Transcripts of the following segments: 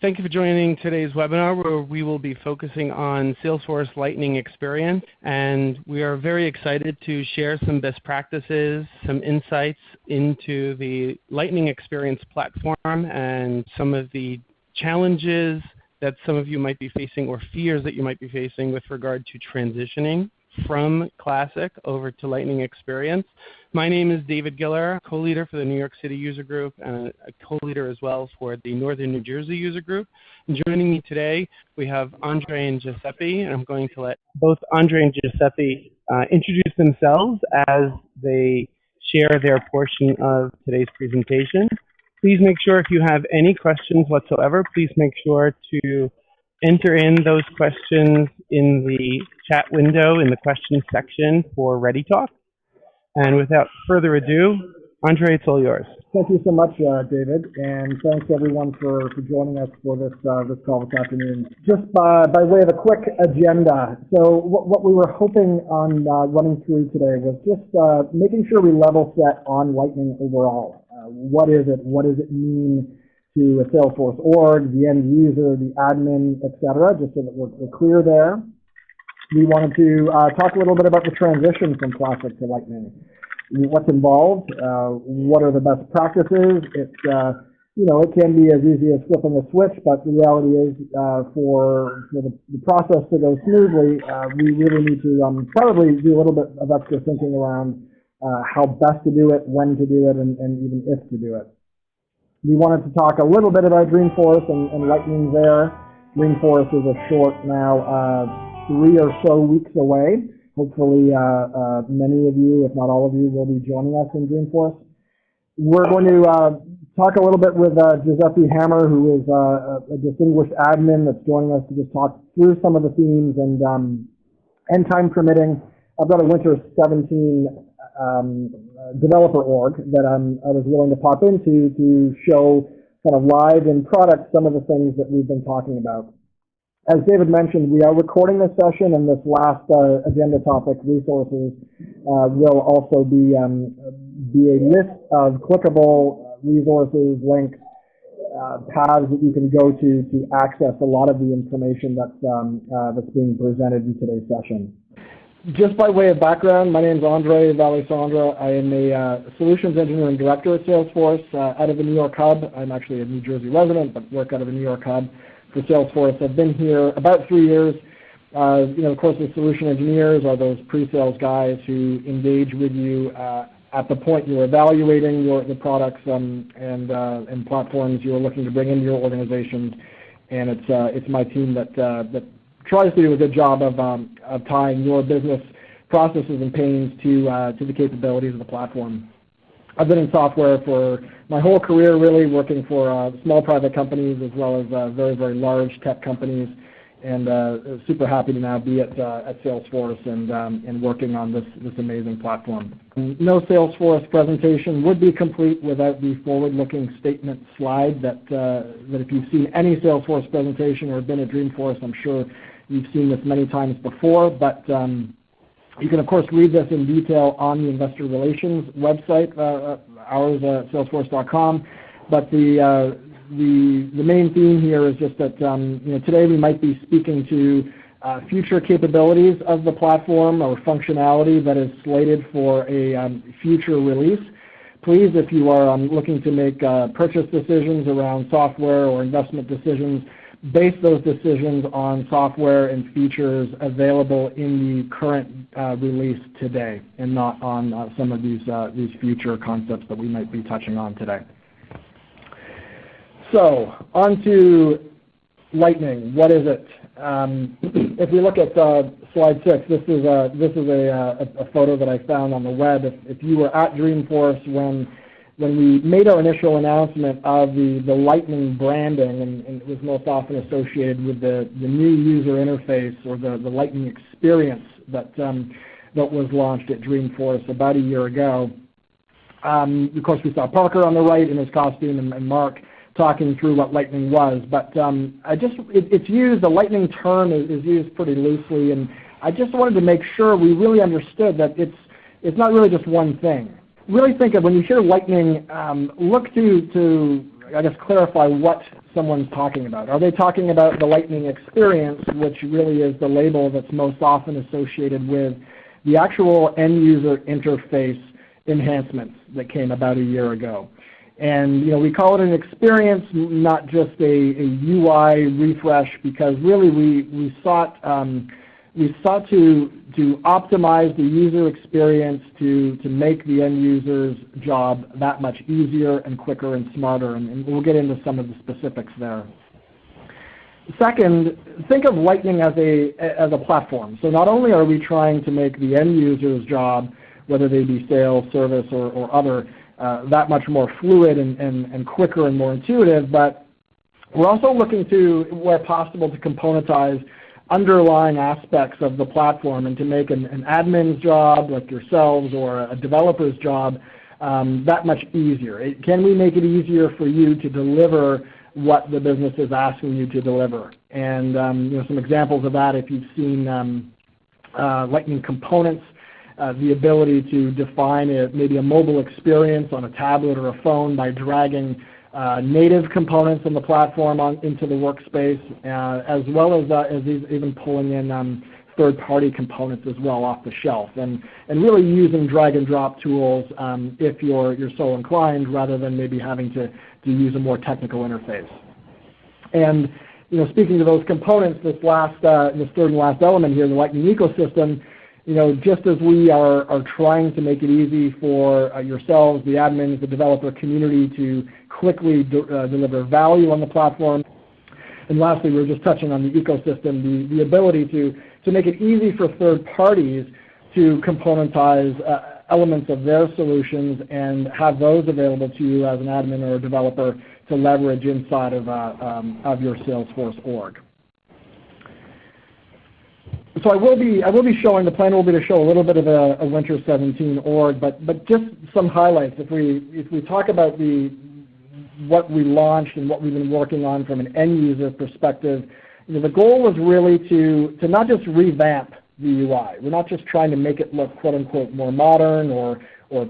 Thank you for joining today's webinar where we will be focusing on Salesforce Lightning Experience, and we are very excited to share some best practices, some insights into the Lightning Experience platform and some of the challenges that some of you might be facing or fears that you might be facing with regard to transitioning from Classic over to Lightning Experience. My name is David Giller, co-leader for the New York City User Group and a co-leader as well for the Northern New Jersey User Group. And joining me today, we have Andre and Giuseppe, and I'm going to let both Andre and Giuseppe introduce themselves as they share their portion of today's presentation. Please make sure if you have any questions whatsoever, please make sure to enter in those questions in the chat window in the questions section for Ready Talk. And without further ado, Andre, it's all yours. Thank you so much, David, and thanks everyone for joining us for this call this afternoon. Just by way of a quick agenda, so what we were hoping on running through today was just making sure we level set on Lightning overall. What is it? What does it mean to a Salesforce org, the end user, the admin, etc., just so that we're clear there. We wanted to talk a little bit about the transition from Classic to Lightning. What's involved? What are the best practices? It can be as easy as flipping a switch, but the reality is for the process to go smoothly, we really need to probably do a little bit of extra thinking around how best to do it, when to do it, and even if to do it. We wanted to talk a little bit about Dreamforce and Lightning there. Dreamforce is a short now 3 or so weeks away. Hopefully many of you, if not all of you, will be joining us in Dreamforce. We're going to talk a little bit with Giuseppe Hammer, who is a distinguished admin that's joining us to just talk through some of the themes and time permitting. I've got a Winter 17 developer org that I was willing to pop into to show kind of live in product some of the things that we've been talking about. As David mentioned, we are recording this session, and this last agenda topic, resources, will also be a list of clickable resources, links, paths that you can go to access a lot of the information that's being presented in today's session. Just by way of background, my name is Andre Valisandra. I am a Solutions Engineering Director at Salesforce out of the New York Hub. I'm actually a New Jersey resident, but work out of the New York Hub for Salesforce. I've been here about 3 years. Of course, the solution engineers are those pre-sales guys who engage with you at the point you're evaluating the products and platforms you're looking to bring into your organizations. And it's my team that tries to do a good job of tying your business processes and pains to the capabilities of the platform. I've been in software for my whole career, really, working for small private companies as well as very, very large tech companies, and super happy to now be at Salesforce and working on this amazing platform. No Salesforce presentation would be complete without the forward-looking statement slide that if you've seen any Salesforce presentation or been at Dreamforce, I'm sure you've seen this many times before, but you can, of course, read this in detail on the Investor Relations website, ours at salesforce.com. But the main theme here is just that today we might be speaking to future capabilities of the platform or functionality that is slated for a future release. Please, if you are looking to make purchase decisions around software or investment decisions, base those decisions on software and features available in the current release today, and not on some of these future concepts that we might be touching on today. So, on to Lightning. What is it? If we look at slide 6, this is a photo that I found on the web. If you were at Dreamforce when we made our initial announcement of the Lightning branding, and it was most often associated with the new user interface or the Lightning experience that was launched at Dreamforce about a year ago. Of course, we saw Parker on the right in his costume and Mark talking through what Lightning was, but it's used, the Lightning term is used pretty loosely, and I just wanted to make sure we really understood that it's not really just one thing. Really think of, when you hear Lightning, look to I guess, clarify what someone's talking about. Are they talking about the Lightning experience, which really is the label that's most often associated with the actual end user interface enhancements that came about a year ago? And we call it an experience, not just a UI refresh, because really we sought to optimize the user experience to make the end user's job that much easier and quicker and smarter, and we'll get into some of the specifics there. Second, think of Lightning as a platform. So not only are we trying to make the end user's job, whether they be sales, service, or other, that much more fluid and quicker and more intuitive, but we're also looking to, where possible, to componentize underlying aspects of the platform and to make an admin's job, like yourselves, or a developer's job that much easier. Can we make it easier for you to deliver what the business is asking you to deliver? And some examples of that, if you've seen Lightning Components, the ability to define maybe a mobile experience on a tablet or a phone by dragging native components on the platform into the workspace, as well as even pulling in third-party components as well off the shelf, and really using drag-and-drop tools if you're so inclined, rather than maybe having to use a more technical interface. And speaking to those components, this third and last element here, the Lightning ecosystem, just as we are trying to make it easy for yourselves, the admins, the developer community, to quickly deliver value on the platform. And lastly, we were just touching on the ecosystem, the ability to make it easy for third parties to componentize elements of their solutions and have those available to you as an admin or a developer to leverage inside of your Salesforce org. So I will be showing, the plan will be to show a little bit of a Winter 17 org, but just some highlights. If we talk about what we launched and what we've been working on from an end user perspective, the goal was really to not just revamp the UI. We're not just trying to make it look quote unquote more modern or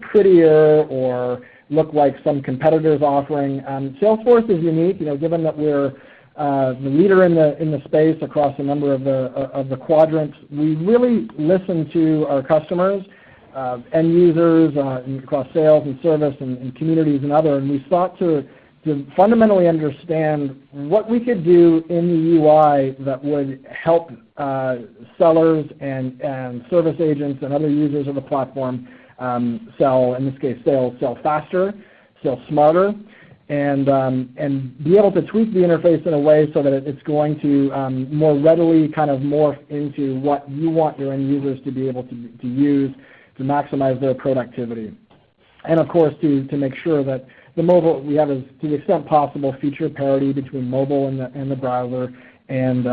prettier or look like some competitor's offering. Salesforce is unique, given that we're the leader in the space across a number of the quadrants. We really listen to our customers, end users across sales and service and communities and other, and we sought to fundamentally understand what we could do in the UI that would help sellers and service agents and other users of the platform sell, in this case, sell faster, sell smarter, and be able to tweak the interface in a way so that it's going to more readily kind of morph into what you want your end users to be able to use to maximize their productivity. And of course, to make sure that the mobile, we have, to the extent possible, feature parity between mobile and the browser, and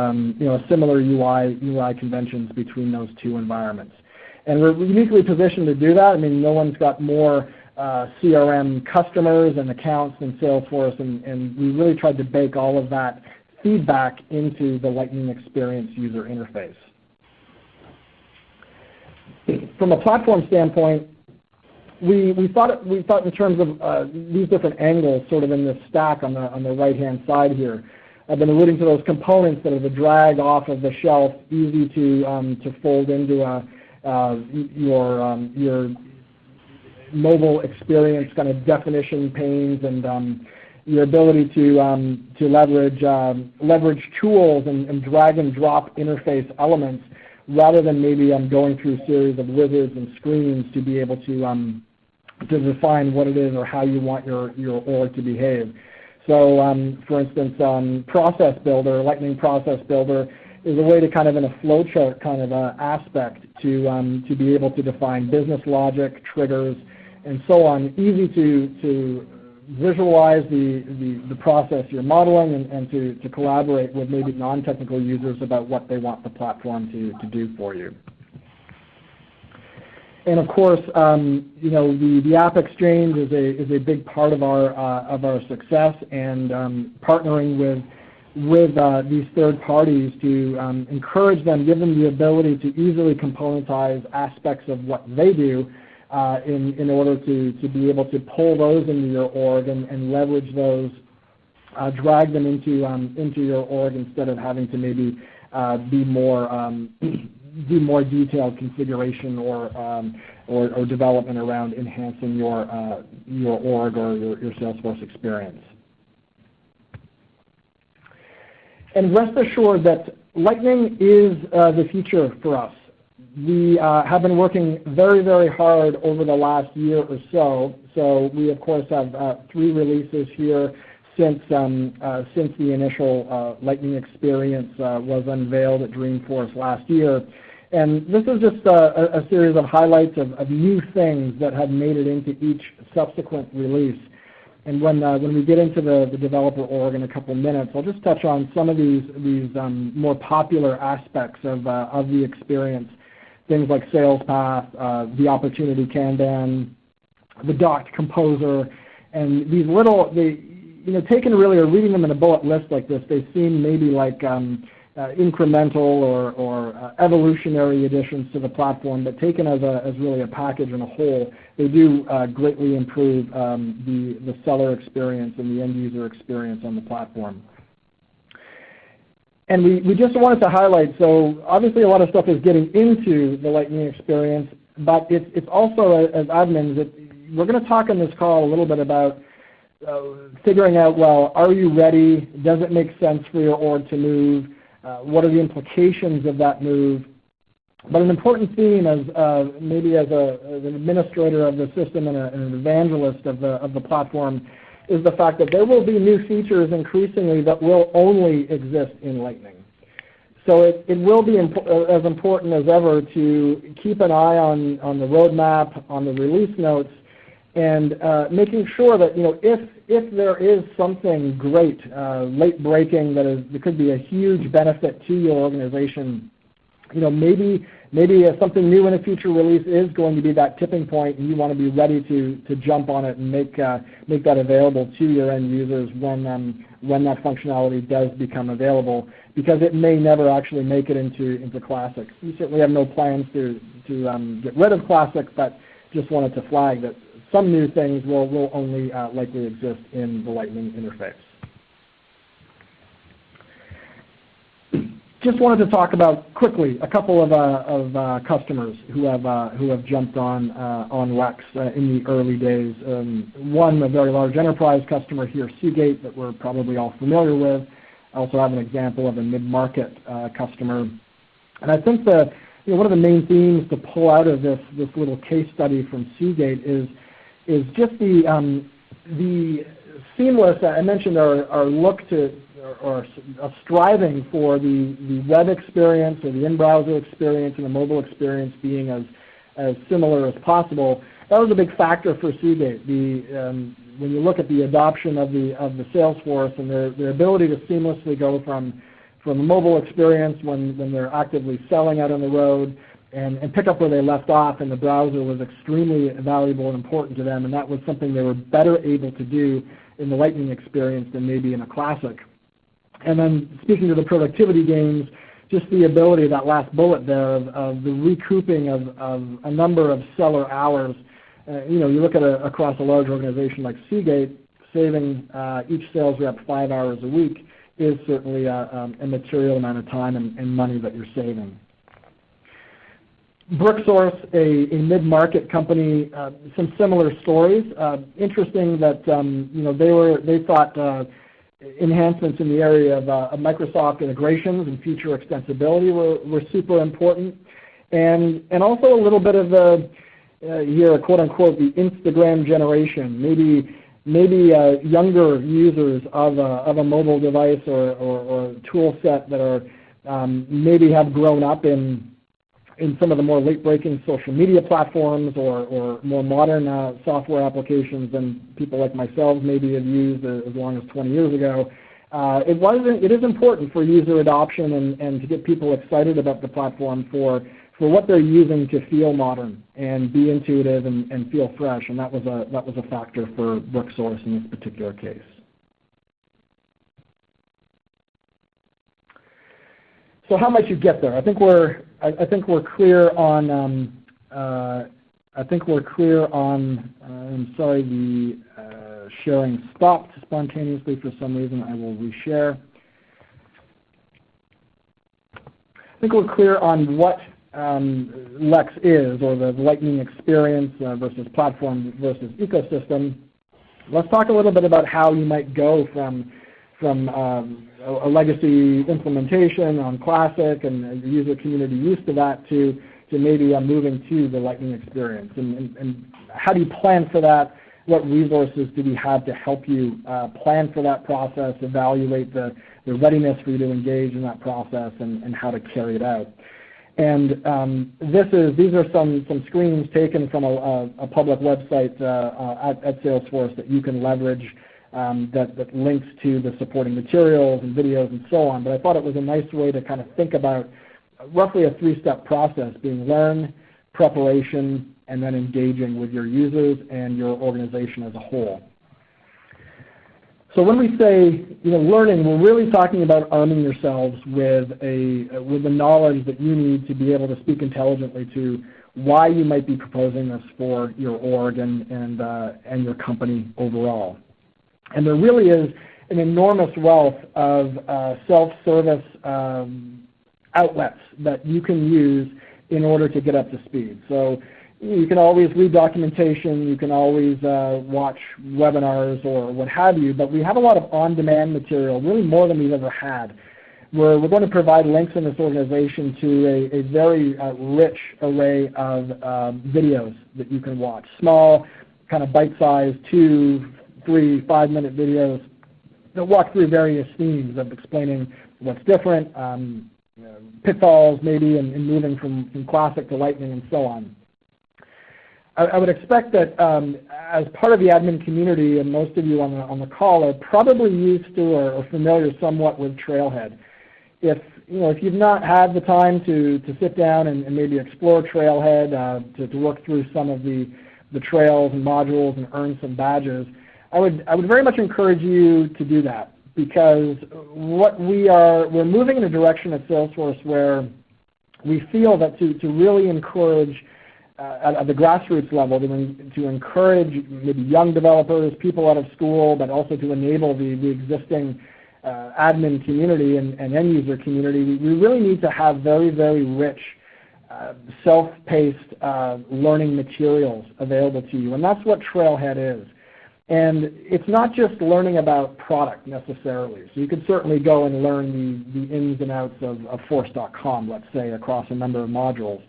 similar UI conventions between those two environments. And we're uniquely positioned to do that. I mean, no one's got more CRM customers and accounts than Salesforce, and we really tried to bake all of that feedback into the Lightning Experience user interface. From a platform standpoint, we thought in terms of these different angles, sort of in this stack on the right-hand side here. I've been alluding to those components that are the drag off of the shelf, easy to fold into your mobile experience kind of definition panes, and your ability to leverage tools and drag and drop interface elements, rather than maybe going through a series of wizards and screens to be able to define what it is or how you want your org to behave. So for instance, Process Builder, Lightning Process Builder, is a way to kind of, in a flowchart kind of aspect, to be able to define business logic, triggers, and so on. Easy to visualize the process you're modeling, and to collaborate with maybe non-technical users about what they want the platform to do for you. And of course, the App Exchange is a big part of our success, and partnering with these third parties to encourage them, give them the ability to easily componentize aspects of what they do in order to be able to pull those into your org and leverage those drag them into your org instead of having to maybe be more do more detailed configuration or development around enhancing your org or your Salesforce experience. And rest assured that Lightning is the future for us. We have been working very, very hard over the last year or so. So we, of course, have 3 releases here since the initial Lightning experience was unveiled at Dreamforce last year. And this is just a series of highlights of new things that have made it into each subsequent release. And when we get into the developer org in a couple minutes, I'll just touch on some of these more popular aspects of the experience. Things like Sales Path, the Opportunity Kanban, the Docked Composer, and these little, taken really or reading them in a bullet list like this, they seem maybe like incremental or evolutionary additions to the platform, but taken as really a package and a whole, they do greatly improve the seller experience and the end user experience on the platform. And we just wanted to highlight, so obviously a lot of stuff is getting into the Lightning experience, but it's also, as admins, we're going to talk on this call a little bit about figuring out, well, are you ready? Does it make sense for your org to move? What are the implications of that move? But an important theme, as maybe as an administrator of the system and an evangelist of the platform, is the fact that there will be new features increasingly that will only exist in Lightning. So it will be as important as ever to keep an eye on the roadmap, on the release notes, and making sure that if there is something great, late breaking that could be a huge benefit to your organization, maybe something new in a future release is going to be that tipping point, and you want to be ready to jump on it and make that available to your end users when that functionality does become available, because it may never actually make it into Classic. We certainly have no plans to get rid of Classic, but just wanted to flag that some new things will only likely exist in the Lightning interface. Just wanted to talk about quickly a couple of customers who have jumped on Lex in the early days. One, a very large enterprise customer here, Seagate, that we're probably all familiar with. I also have an example of a mid-market customer. And I think one of the main themes to pull out of this little case study from Seagate is just the seamless. I mentioned our look to or striving for the web experience or the in-browser experience and the mobile experience being as similar as possible. That was a big factor for Seagate. When you look at the adoption of the Salesforce and their ability to seamlessly go from a mobile experience when they're actively selling out on the road and pick up where they left off in the browser was extremely valuable and important to them, and that was something they were better able to do in the Lightning experience than maybe in a Classic. And then speaking to the productivity gains, just the ability, that last bullet there, of the recouping of a number of seller hours. You look at across a large organization like Seagate, saving each sales rep 5 hours a week is certainly a material amount of time and money that you're saving. BrickSource, a mid-market company, some similar stories. Interesting that they thought enhancements in the area of Microsoft integrations and feature extensibility were super important, and also a little bit of here, quote unquote, the Instagram generation. Maybe younger users of a mobile device or tool set that are maybe have grown up in some of the more late-breaking social media platforms or more modern software applications than people like myself maybe have used as long as 20 years ago. It is important for user adoption and to get people excited about the platform for what they're using to feel modern and be intuitive and feel fresh, and that was a factor for BrickSource in this particular case. So how might you get there? I think we're clear on. I'm sorry, sharing stopped spontaneously for some reason. I will reshare. I think we're clear on what Lex is, or the Lightning experience versus platform versus ecosystem. Let's talk a little bit about how you might go from a legacy implementation on Classic and the user community used to that to maybe moving to the Lightning experience. And how do you plan for that? What resources do we have to help you plan for that process, evaluate the readiness for you to engage in that process, and how to carry it out? And these are some screens taken from a public website at Salesforce that you can leverage that links to the supporting materials and videos and so on. But I thought it was a nice way to kind of think about roughly a 3-step process, being learn, preparation, and then engaging with your users and your organization as a whole. So when we say learning, we're really talking about arming yourselves with the knowledge that you need to be able to speak intelligently to why you might be proposing this for your org and your company overall. And there really is an enormous wealth of self-service outlets that you can use in order to get up to speed. So you can always read documentation, you can always watch webinars or what have you, but we have a lot of on-demand material, really more than we've ever had. We're going to provide links in this organization to a very rich array of videos that you can watch. Small, kind of bite-sized 2, 3, 5-minute videos that walk through various themes of explaining what's different, pitfalls maybe in moving from Classic to Lightning and so on. I would expect that as part of the admin community, and most of you on the call are probably used to or familiar somewhat with Trailhead. If you've not had the time to sit down and maybe explore Trailhead, to work through some of the trails and modules and earn some badges, I would very much encourage you to do that, because we're moving in a direction at Salesforce where we feel that to really encourage at the grassroots level, to encourage maybe young developers, people out of school, but also to enable the existing admin community and end user community, we really need to have very, very rich self-paced learning materials available to you. And that's what Trailhead is. And it's not just learning about product necessarily. So you can certainly go and learn the ins and outs of Force.com, let's say, across a number of modules.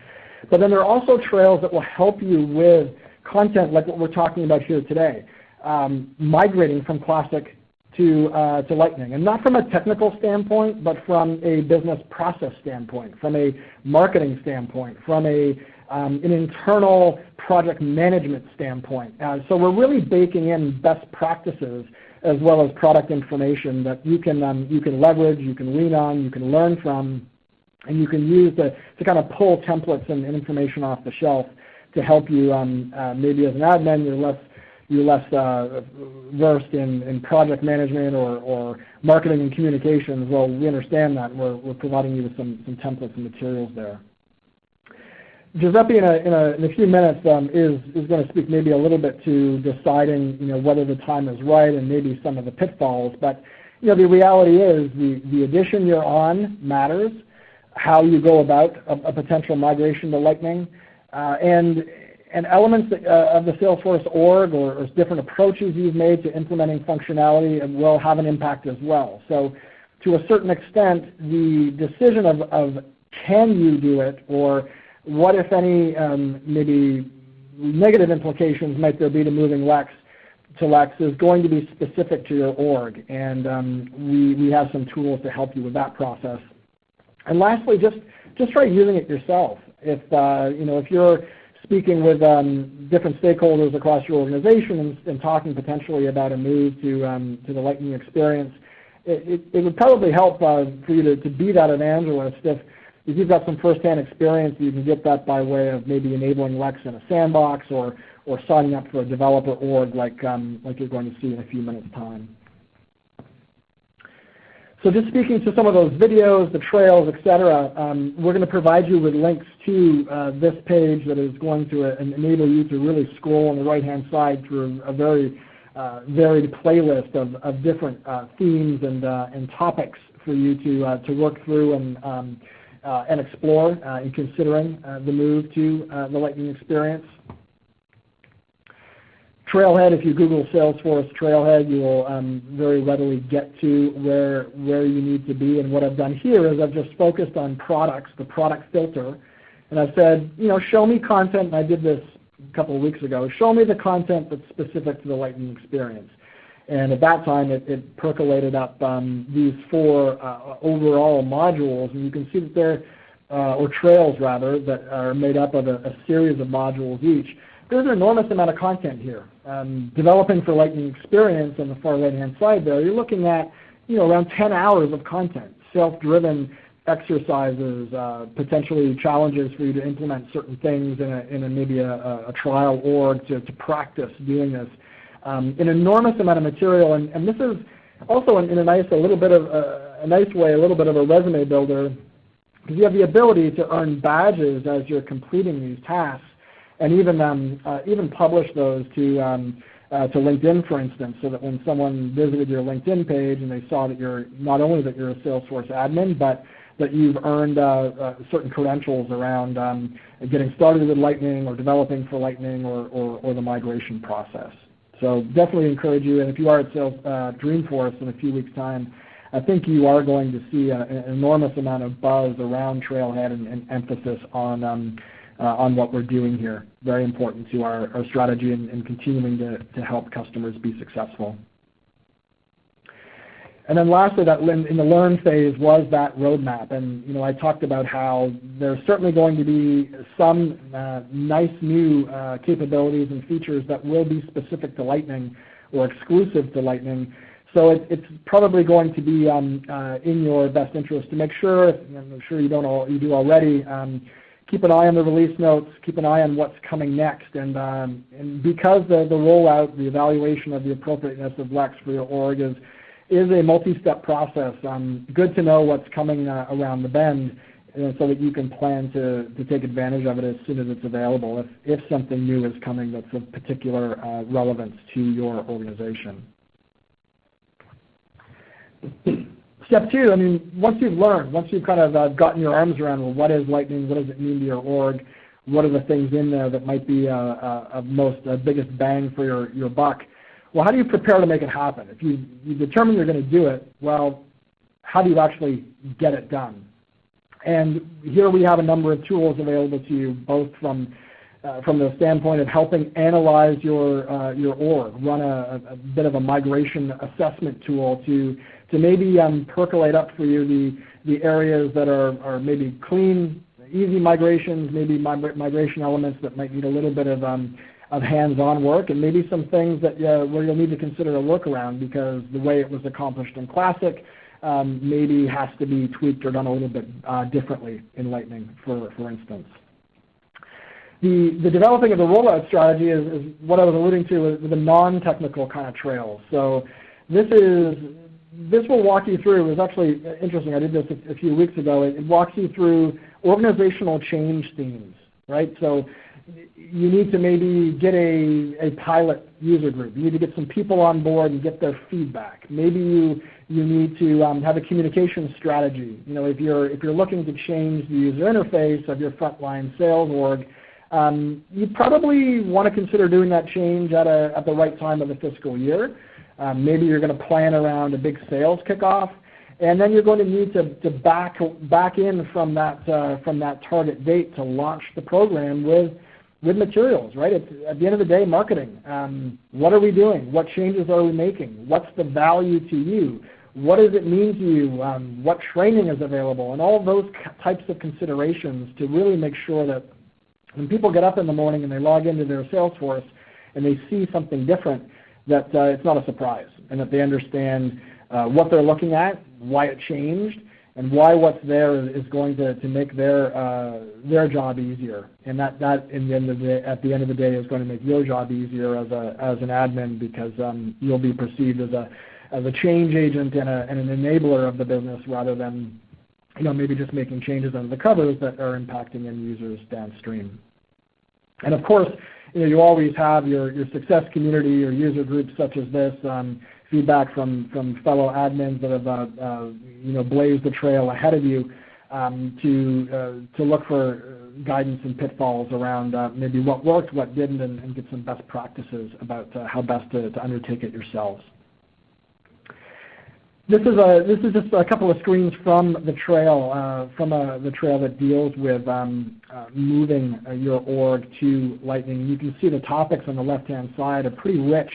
But then there are also trails that will help you with content like what we're talking about here today, migrating from Classic to Lightning. And not from a technical standpoint, but from a business process standpoint, from a marketing standpoint, from an internal project management standpoint. So we're really baking in best practices as well as product information that you can leverage, you can lean on, you can learn from, and you can use to kind of pull templates and information off the shelf to help you maybe as an admin you're less versed in project management or marketing and communications. Well, we understand that. We're providing you with some templates and materials there. Giuseppe in a few minutes is going to speak maybe a little bit to deciding whether the time is right and maybe some of the pitfalls. But the reality is the edition you're on matters. How you go about a potential migration to Lightning, and elements of the Salesforce org or different approaches you've made to implementing functionality will have an impact as well. So to a certain extent, the decision of can you do it, or what if any maybe negative implications might there be to moving Lex is going to be specific to your org, and we have some tools to help you with that process. And lastly, just try using it yourself. If you're speaking with different stakeholders across your organization and talking potentially about a move to the Lightning experience, it would probably help for you to be that evangelist. If you've got some first-hand experience, you can get that by way of maybe enabling Lex in a sandbox or signing up for a developer org like you're going to see in a few minutes' time. So just speaking to some of those videos, the trails, etc., we're going to provide you with links to this page that is going to enable you to really scroll on the right-hand side through a very varied playlist of different themes and topics for you to work through and explore in considering the move to the Lightning experience. Trailhead, if you Google Salesforce Trailhead, you will very readily get to where you need to be. And what I've done here is I've just focused on products, the product filter, and I've said, show me content, and I did this a couple of weeks ago, show me the content that's specific to the Lightning experience. And at that time, it percolated up these 4 overall modules, and you can see that they're, or trails rather, that are made up of a series of modules each. There's an enormous amount of content here. Developing for Lightning experience on the far right-hand side there, you're looking at around 10 hours of content, self-driven exercises, potentially challenges for you to implement certain things in maybe a trial org to practice doing this. An enormous amount of material, and this is also in a nice way, a little bit of a resume builder, because you have the ability to earn badges as you're completing these tasks, and even publish those to LinkedIn, for instance, so that when someone visited your LinkedIn page and they saw that you're not only that you're a Salesforce admin, but that you've earned certain credentials around getting started with Lightning or developing for Lightning or the migration process. So definitely encourage you, and if you are at Dreamforce in a few weeks' time, I think you are going to see an enormous amount of buzz around Trailhead and emphasis on what we're doing here. Very important to our strategy and continuing to help customers be successful. And then lastly, that in the learn phase was that roadmap. And I talked about how there's certainly going to be some nice new capabilities and features that will be specific to Lightning or exclusive to Lightning. So it's probably going to be in your best interest to make sure, and I'm sure you do already, keep an eye on the release notes, keep an eye on what's coming next, and because the rollout, the evaluation of the appropriateness of Lex for your org is a multi-step process, good to know what's coming around the bend so that you can plan to take advantage of it as soon as it's available if something new is coming that's of particular relevance to your organization. Step 2, once you've learned, once you've kind of gotten your arms around, well, what is Lightning, what does it mean to your org, what are the things in there that might be biggest bang for your buck, well, how do you prepare to make it happen? If you determine you're going to do it, well, how do you actually get it done? And here we have a number of tools available to you, both from the standpoint of helping analyze your org, run a bit of a migration assessment tool to maybe percolate up for you the areas that are maybe clean, easy migrations, maybe migration elements that might need a little bit of hands-on work, and maybe some things that where you'll need to consider a workaround because the way it was accomplished in Classic maybe has to be tweaked or done a little bit differently in Lightning, for instance. The developing of the rollout strategy is what I was alluding to with the non-technical kind of trails. So this will walk you through. It was actually interesting. I did this a few weeks ago. It walks you through organizational change themes, right? So you need to maybe get a pilot user group. You need to get some people on board and get their feedback. Maybe you need to have a communication strategy. If you're looking to change the user interface of your frontline sales org, you probably want to consider doing that change at the right time of the fiscal year. Maybe you're going to plan around a big sales kickoff, and then you're going to need to back in from that target date to launch the program with materials, right? It's, at the end of the day, marketing. What are we doing? What changes are we making? What's the value to you? What does it mean to you? What training is available? And all those types of considerations to really make sure that when people get up in the morning and they log into their Salesforce and they see something different, that it's not a surprise, and that they understand what they're looking at, why it changed, and why what's there is going to make their job easier. And that at the end of the day is going to make your job easier as an admin, because you'll be perceived as a change agent and an enabler of the business, rather than maybe just making changes under the covers that are impacting end users downstream. And of course, you always have your success community, your user groups such as this, feedback from fellow admins that have blazed the trail ahead of you, to look for guidance and pitfalls around maybe what worked, what didn't, and get some best practices about how best to undertake it yourselves. This is just a couple of screens from the trail, the trail that deals with moving your org to Lightning. You can see the topics on the left-hand side, a pretty rich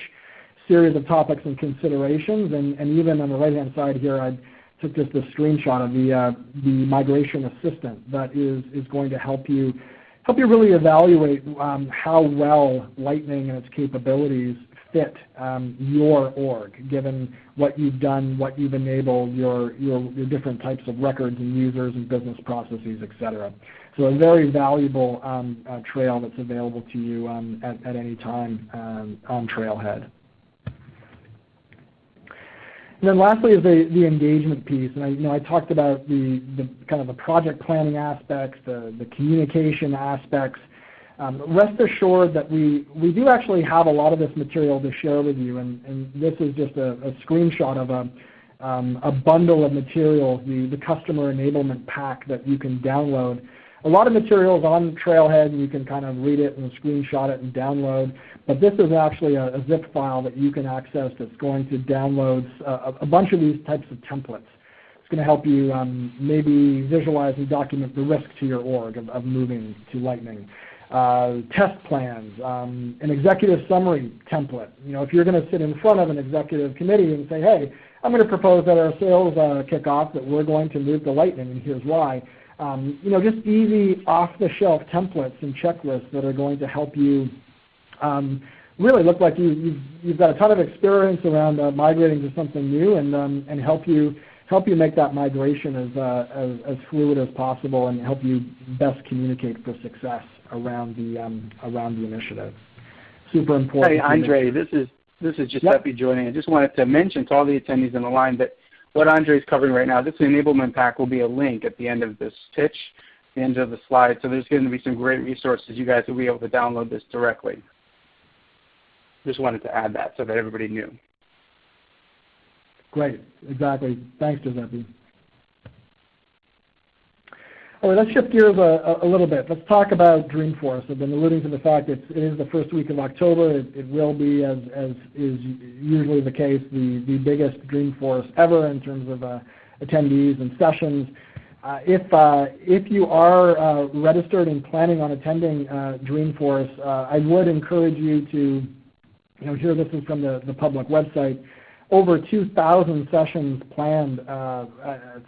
series of topics and considerations, and even on the right-hand side here, I took just a screenshot of the migration assistant that is going to help you really evaluate how well Lightning and its capabilities fit your org, given what you've done, what you've enabled, your different types of records and users and business processes, etc. So a very valuable trail that's available to you at any time on Trailhead. And then lastly is the engagement piece, and I talked about the kind of the project planning aspects, the communication aspects. Rest assured that we do actually have a lot of this material to share with you, and this is just a screenshot of a bundle of materials, the customer enablement pack that you can download. A lot of materials on Trailhead, and you can kind of read it and screenshot it and download. But this is actually a zip file that you can access that's going to download a bunch of these types of templates. It's going to help you maybe visualize and document the risk to your org of moving to Lightning. Test plans, an executive summary template. If you're going to sit in front of an executive committee and say, hey, I'm going to propose that our sales kickoff that we're going to move to Lightning, and here's why. Just easy off-the-shelf templates and checklists that are going to help you really look like you've got a ton of experience around migrating to something new, and help you make that migration as fluid as possible, and help you best communicate for success around the initiative. Super important. Hey, Andre, this is Giuseppe joining. I just wanted to mention to all the attendees on the line that what Andre is covering right now, this enablement pack will be a link at the end of this pitch, the end of the slide. So there's going to be some great resources. You guys will be able to download this directly. Just wanted to add that so that everybody knew. Great, exactly. Thanks, Giuseppe. All right, let's shift gears a little bit. Let's talk about Dreamforce. I've been alluding to the fact that it is the first week of October. It will be, as is usually the case, the biggest Dreamforce ever in terms of attendees and sessions. If you are registered and planning on attending Dreamforce, I would encourage you to, here this is from the public website, over 2,000 sessions planned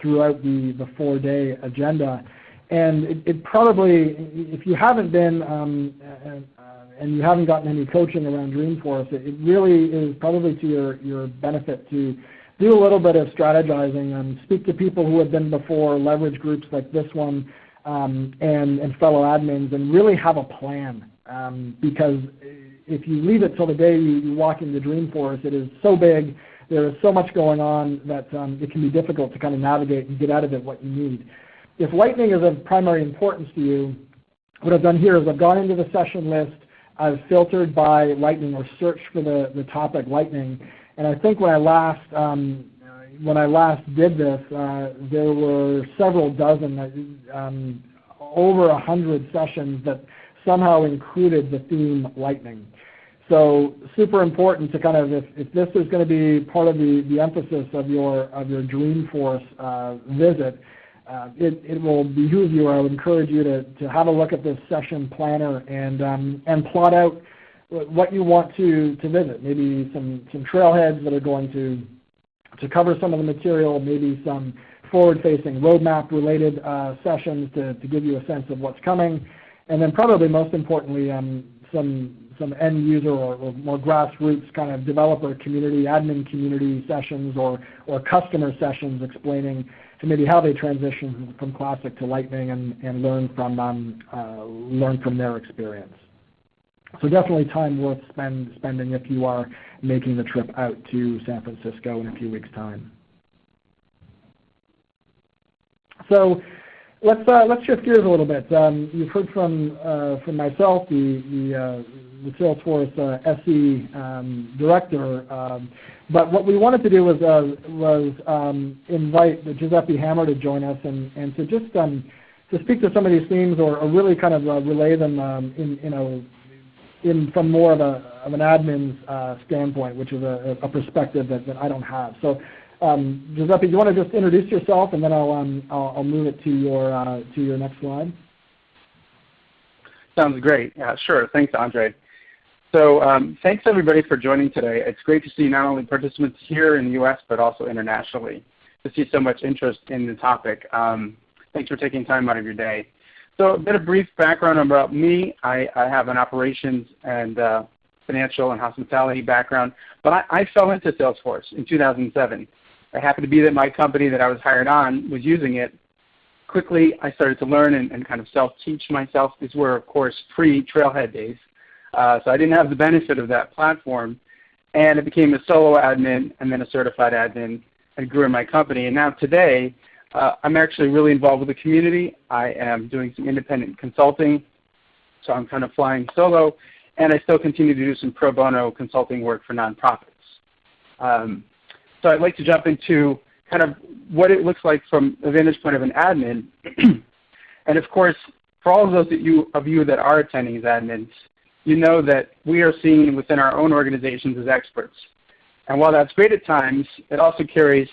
throughout the 4-day agenda. And it probably, if you haven't been and you haven't gotten any coaching around Dreamforce, it really is probably to your benefit to do a little bit of strategizing, speak to people who have been before, leverage groups like this one, and fellow admins, and really have a plan. Because if you leave it till the day you walk into Dreamforce, it is so big, there is so much going on that it can be difficult to kind of navigate and get out of it what you need. If Lightning is of primary importance to you, what I've done here is I've gone into the session list, I've filtered by Lightning or searched for the topic Lightning, and I think when I last did this, there were several dozen, over 100 sessions that somehow included the theme Lightning. So super important to kind of, if this is going to be part of the emphasis of your Dreamforce visit, it will behoove you, or I would encourage you to have a look at this session planner and plot out what you want to visit. Maybe some trailheads that are going to cover some of the material, maybe some forward-facing roadmap-related sessions to give you a sense of what's coming, and then probably most importantly, some end user or more grassroots kind of developer community, admin community sessions or customer sessions explaining maybe how they transition from Classic to Lightning and learn from their experience. So definitely time worth spending if you are making the trip out to San Francisco in a few weeks' time. So let's shift gears a little bit. You've heard from myself, the Salesforce SE director, but what we wanted to do was invite Giuseppe Hammer to join us and to just to speak to some of these themes or really kind of relay them from more of an admin's standpoint, which is a perspective that I don't have. So. Giuseppe, do you want to just introduce yourself, and then I'll move it to your next slide? Sounds great. Yeah, sure. Thanks, Andre. So thanks everybody for joining today. It's great to see not only participants here in the U.S. but also internationally. To see so much interest in the topic. Thanks for taking time out of your day. So a bit of brief background about me. I have an operations and financial and hospitality background, but I fell into Salesforce in 2007. I happened to be that my company that I was hired on was using it. Quickly, I started to learn and kind of self-teach myself. These were, of course, pre-Trailhead days. So I didn't have the benefit of that platform. And I became a solo admin and then a certified admin and grew in my company. And now today, I'm actually really involved with the community. I am doing some independent consulting. So I'm kind of flying solo. And I still continue to do some pro bono consulting work for nonprofits. So I'd like to jump into kind of what it looks like from the vantage point of an admin. And of course, for all of those of you that are attending as admins, you know that we are seen within our own organizations as experts. And while that's great at times, it also carries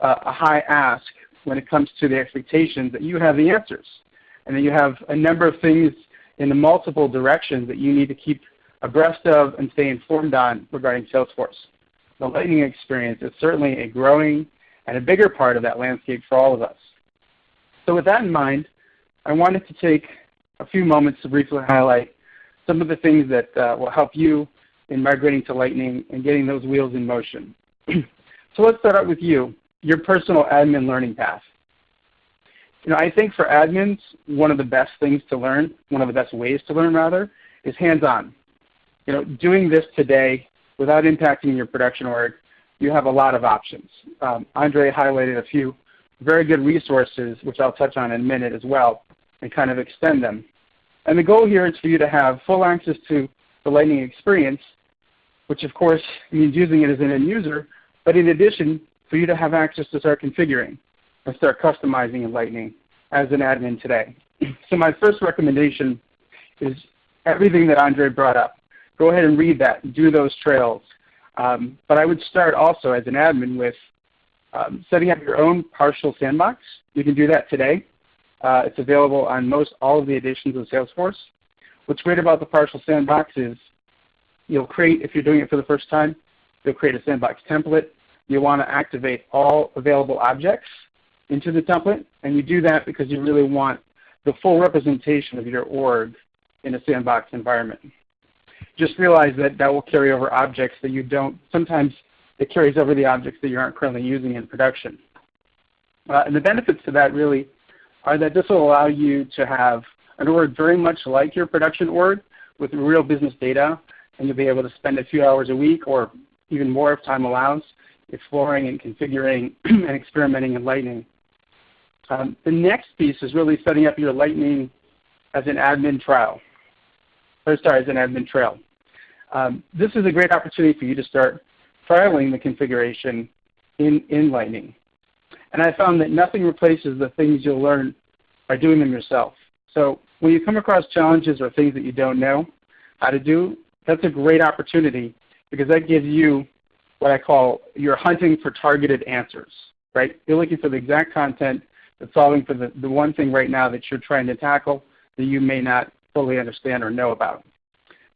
a high ask when it comes to the expectations that you have the answers and that you have a number of things in the multiple directions that you need to keep abreast of and stay informed on regarding Salesforce. The Lightning experience is certainly a growing and a bigger part of that landscape for all of us. So with that in mind, I wanted to take a few moments to briefly highlight some of the things that will help you in migrating to Lightning and getting those wheels in motion. So let's start out with you, your personal admin learning path. You know, I think for admins, one of the best things to learn, one of the best ways to learn rather, is hands-on. You know, doing this today without impacting your production org, you have a lot of options. Andre highlighted a few very good resources, which I'll touch on in a minute as well, and kind of extend them. And the goal here is for you to have full access to the Lightning experience, which of course means using it as an end user, but in addition, for you to have access to start configuring and start customizing in Lightning as an admin today. So my first recommendation is everything that Andre brought up. Go ahead and read that, do those trails. But I would start also as an admin with setting up your own partial sandbox. You can do that today. It's available on all of the editions of Salesforce. What's great about the partial sandbox is you'll create, if you're doing it for the first time, you'll create a sandbox template. You want to activate all available objects into the template, and you do that because you really want the full representation of your org in a sandbox environment. Just realize that that will carry over objects that you don't, sometimes it carries over the objects that you aren't currently using in production. And the benefits to that really are that this will allow you to have an org very much like your production org with real business data, and you'll be able to spend a few hours a week or even more if time allows exploring and configuring and experimenting in Lightning. The next piece is really setting up your Lightning as an admin trial. As an admin trail. This is a great opportunity for you to start trialing the configuration in Lightning. And I found that nothing replaces the things you'll learn by doing them yourself. So when you come across challenges or things that you don't know how to do, that's a great opportunity because that gives you what I call you're hunting for targeted answers, right? You're looking for the exact content that's solving for the one thing right now that you're trying to tackle that you may not fully understand or know about.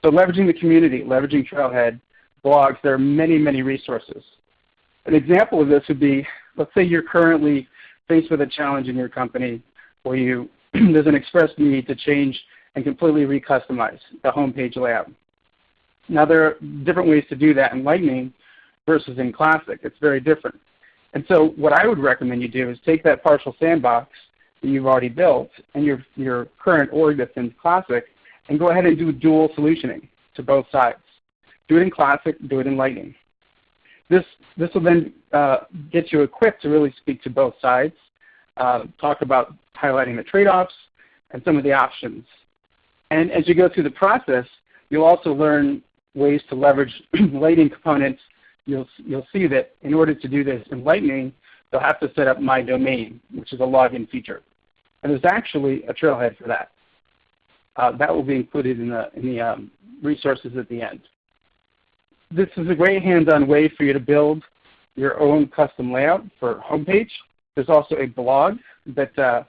So leveraging the community, leveraging Trailhead, blogs, there are many, many resources. An example of this would be, let's say you're currently faced with a challenge in your company where there's an express need to change and completely recustomize the homepage layout. Now there are different ways to do that in Lightning versus in Classic. It's very different. And so what I would recommend you do is take that partial sandbox that you've already built and your current org that's in Classic and go ahead and do dual solutioning to both sides. Do it in Classic, do it in Lightning. This will then get you equipped to really speak to both sides. talk about highlighting the trade-offs and some of the options. And as you go through the process, you'll also learn ways to leverage Lightning components. You'll see that in order to do this in Lightning, they'll have to set up My Domain, which is a login feature. And there's actually a trailhead for that. That will be included in the resources at the end. This is a great hands-on way for you to build your own custom layout for homepage. There's also a blog that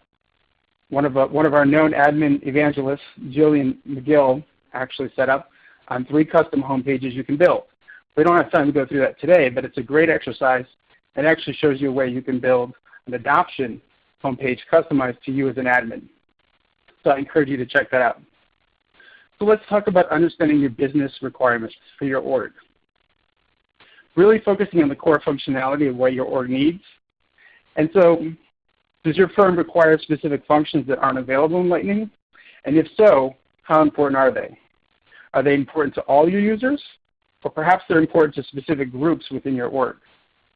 one of our known admin evangelists, Jillian McGill, actually set up on 3 custom homepages you can build. We don't have time to go through that today, but it's a great exercise. It actually shows you a way you can build an adoption homepage customized to you as an admin. So I encourage you to check that out. So let's talk about understanding your business requirements for your org. Really focusing on the core functionality of what your org needs. And so, does your firm require specific functions that aren't available in Lightning? And if so, how important are they? Are they important to all your users? Or perhaps they're important to specific groups within your org?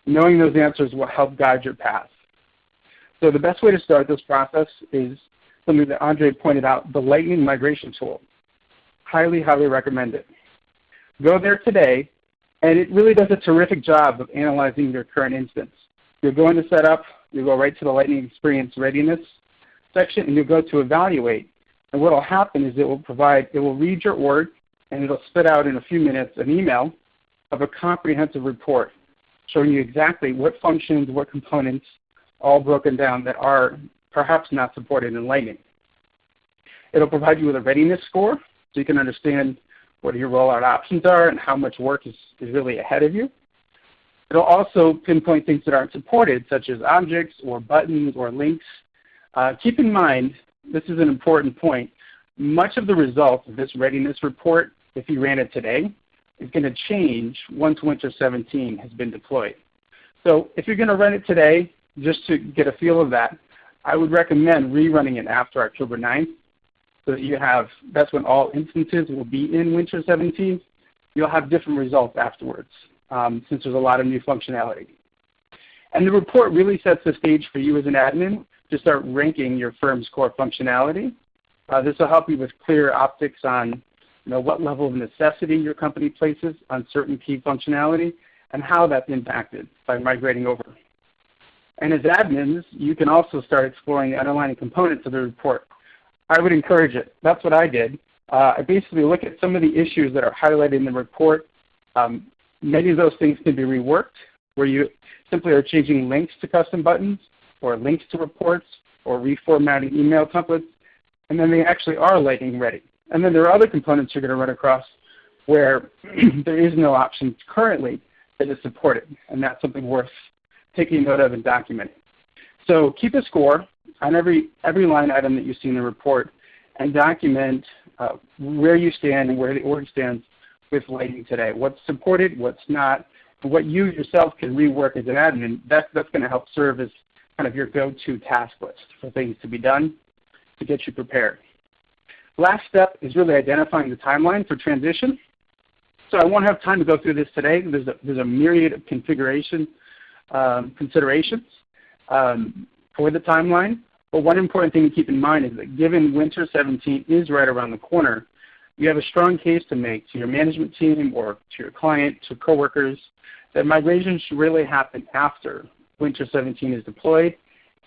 Knowing those answers will help guide your path. So the best way to start this process is something that Andre pointed out, the Lightning migration tool. Highly, highly recommend it. Go there today, and it really does a terrific job of analyzing your current instance. You'll go into Setup, you'll go right to the Lightning Experience Readiness section, and you'll go to Evaluate. And what will happen is it will read your org, and it'll spit out in a few minutes an email of a comprehensive report showing you exactly what functions, what components, all broken down that are perhaps not supported in Lightning. It'll provide you with a readiness score so you can understand what your rollout options are and how much work is really ahead of you. It'll also pinpoint things that aren't supported, such as objects or buttons or links. Keep in mind, this is an important point, much of the results of this readiness report, if you ran it today, is going to change once Winter 17 has been deployed. So if you're going to run it today, just to get a feel of that, I would recommend rerunning it after October 9th so that that's when all instances will be in Winter 17. You'll have different results afterwards since there's a lot of new functionality. And the report really sets the stage for you as an admin to start ranking your firm's core functionality. This will help you with clear optics on what level of necessity your company places on certain key functionality and how that's impacted by migrating over. And as admins, you can also start exploring the underlying components of the report. I would encourage it. That's what I did. I basically look at some of the issues that are highlighted in the report. Many of those things can be reworked, where you simply are changing links to custom buttons or links to reports or reformatting email templates, and then they actually are Lightning ready. And then there are other components you're going to run across where there is no option currently that is supported, and that's something worth taking note of and documenting. So keep a score on every line item that you see in the report and document where you stand and where the org stands with Lightning today. What's supported, what's not, and what you yourself can rework as an admin. That's going to help serve as kind of your go-to task list for things to be done to get you prepared. Last step is really identifying the timeline for transition. So I won't have time to go through this today. There's a myriad of configuration considerations for the timeline. But one important thing to keep in mind is that given Winter 17 is right around the corner, you have a strong case to make to your management team or to your client, to coworkers, that migration should really happen after Winter 17 is deployed,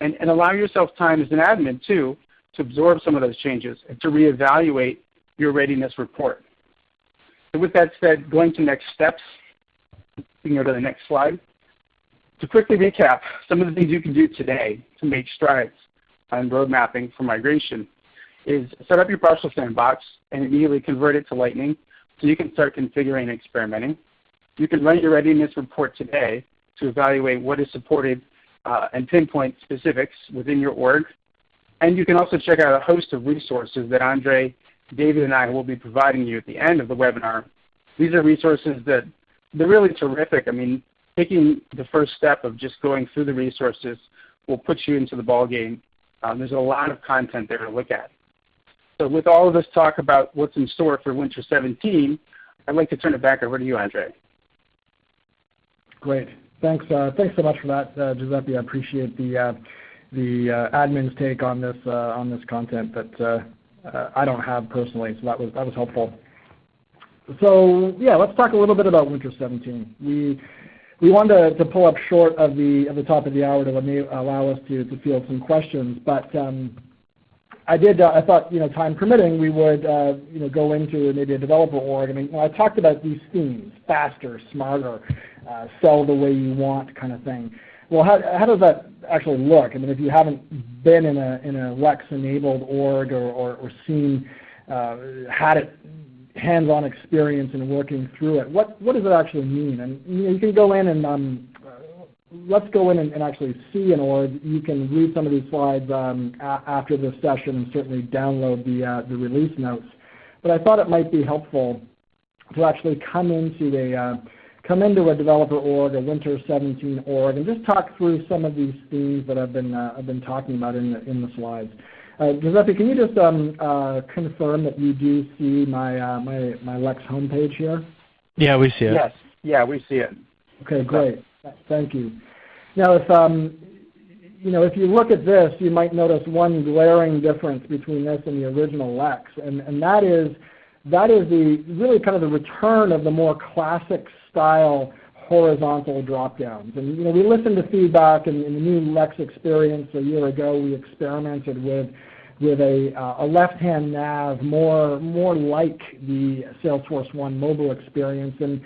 and allow yourself time as an admin too to absorb some of those changes and to reevaluate your readiness report. So with that said, going to next steps, you can go to the next slide. To quickly recap, some of the things you can do today to make strides on road mapping for migration is set up your partial sandbox and immediately convert it to Lightning so you can start configuring and experimenting. You can run your readiness report today to evaluate what is supported and pinpoint specifics within your org. And you can also check out a host of resources that Andre, David, and I will be providing you at the end of the webinar. These are resources that they're really terrific. I mean, taking the first step of just going through the resources will put you into the ballgame. There's a lot of content there to look at. So with all of this talk about what's in store for Winter 17, I'd like to turn it back over to you, Andre. Great. Thanks so much for that, Giuseppe. I appreciate the admin's take on this content that I don't have personally, so that was helpful. So yeah, let's talk a little bit about Winter 17. We wanted to pull up short of the top of the hour to allow us to field some questions, but I thought, time permitting, we would go into maybe a developer org. I mean, I talked about these themes: faster, smarter, sell the way you want, kind of thing. Well, how does that actually look? I mean, if you haven't been in a Lex-enabled org or seen, had it hands-on experience in working through it, what does it actually mean? And you can go in and let's go in and actually see an org. You can read some of these slides after this session and certainly download the release notes. But I thought it might be helpful to actually come into a developer org, a Winter 17 org, and just talk through some of these themes that I've been talking about in the slides. Giuseppe, can you just confirm that you do see my Lex homepage here? Yeah, we see it. Yes. Yeah, we see it. Okay, great. Thank you. Now, if you look at this, you might notice one glaring difference between this and the original Lex, and that is the really kind of the return of the more classic style horizontal drop-downs. And we listened to feedback in the new Lex experience a year ago. We experimented with a left-hand nav more like the Salesforce One mobile experience, and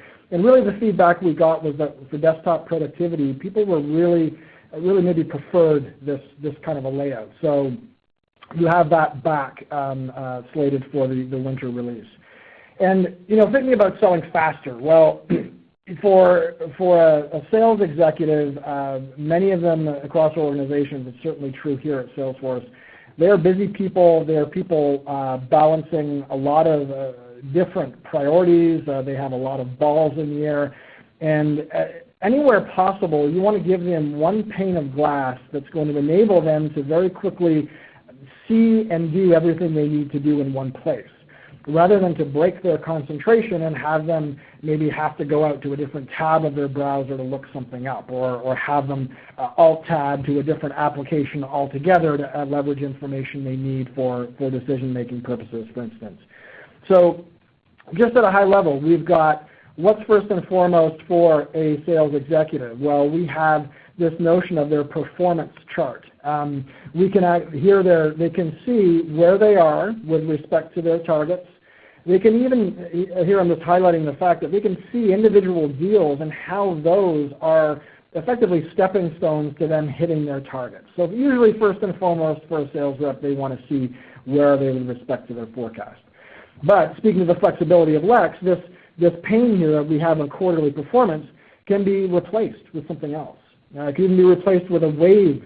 really the feedback we got was that for desktop productivity, people were really maybe preferred this kind of a layout. So you have that back slated for the winter release. And thinking about selling faster, well, for a sales executive, many of them across organizations, it's certainly true here at Salesforce, they're busy people. They're people balancing a lot of different priorities. They have a lot of balls in the air. And anywhere possible, you want to give them one pane of glass that's going to enable them to very quickly see and do everything they need to do in one place, rather than to break their concentration and have them maybe have to go out to a different tab of their browser to look something up, or have them alt-tab to a different application altogether to leverage information they need for decision-making purposes, for instance. So just at a high level, we've got what's first and foremost for a sales executive. Well, we have this notion of their performance chart. We can they can see where they are with respect to their targets. They can even, here I'm just highlighting the fact that they can see individual deals and how those are effectively stepping stones to them hitting their targets. So usually first and foremost for a sales rep, they want to see where are they with respect to their forecast. But speaking of the flexibility of Lex, this pane here that we have on quarterly performance can be replaced with something else. It can even be replaced with a wave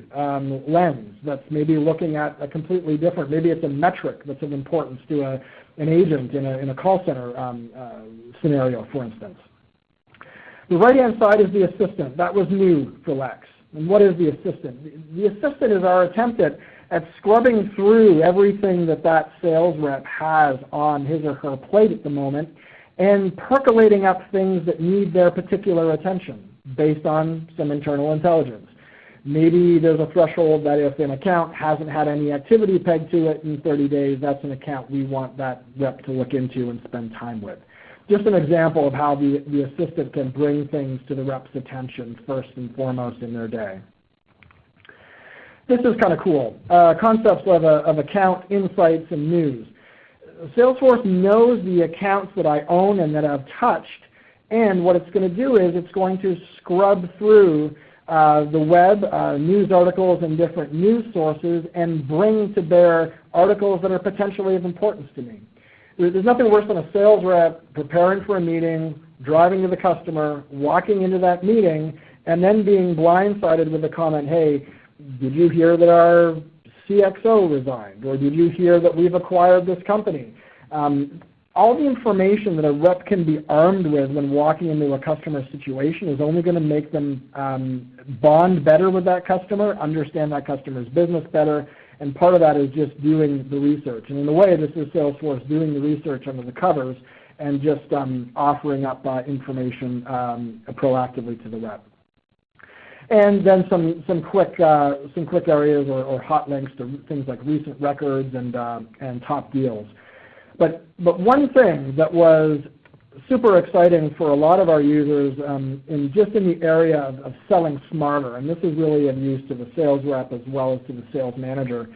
lens that's maybe looking at a completely different, maybe it's a metric that's of importance to an agent in a call center scenario, for instance. The right-hand side is the assistant. That was new for Lex. And what is the assistant? The assistant is our attempt at scrubbing through everything that sales rep has on his or her plate at the moment and percolating up things that need their particular attention based on some internal intelligence. Maybe there's a threshold that if an account hasn't had any activity pegged to it in 30 days, that's an account we want that rep to look into and spend time with. Just an example of how the assistant can bring things to the rep's attention first and foremost in their day. This is kind of cool. Concepts of account, insights, and news. Salesforce knows the accounts that I own and that I've touched, and what it's going to do is it's going to scrub through the web, news articles and different news sources, and bring to bear articles that are potentially of importance to me. There's nothing worse than a sales rep preparing for a meeting, driving to the customer, walking into that meeting, and then being blindsided with the comment, hey, did you hear that our CXO resigned? Or did you hear that we've acquired this company? All the information that a rep can be armed with when walking into a customer situation is only going to make them bond better with that customer, understand that customer's business better, and part of that is just doing the research. And in a way, this is Salesforce doing the research under the covers and just offering up information proactively to the rep. and then some quick areas or hot links to things like recent records and top deals. But one thing that was super exciting for a lot of our users in the area of selling smarter, and this is really of use to the sales rep as well as to the sales manager.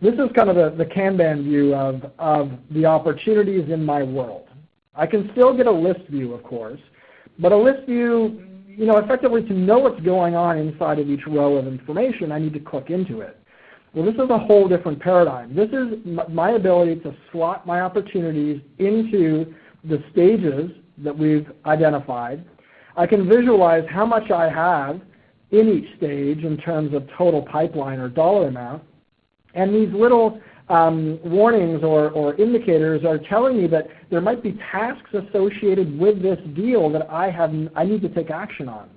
This is kind of the Kanban view of the opportunities in my world. I can still get a list view, of course, but a list view, effectively to know what's going on inside of each row of information, I need to click into it. Well, this is a whole different paradigm. This is my ability to slot my opportunities into the stages that we've identified. I can visualize how much I have in each stage in terms of total pipeline or dollar amount. And these little warnings or indicators are telling me that there might be tasks associated with this deal that I need to take action on.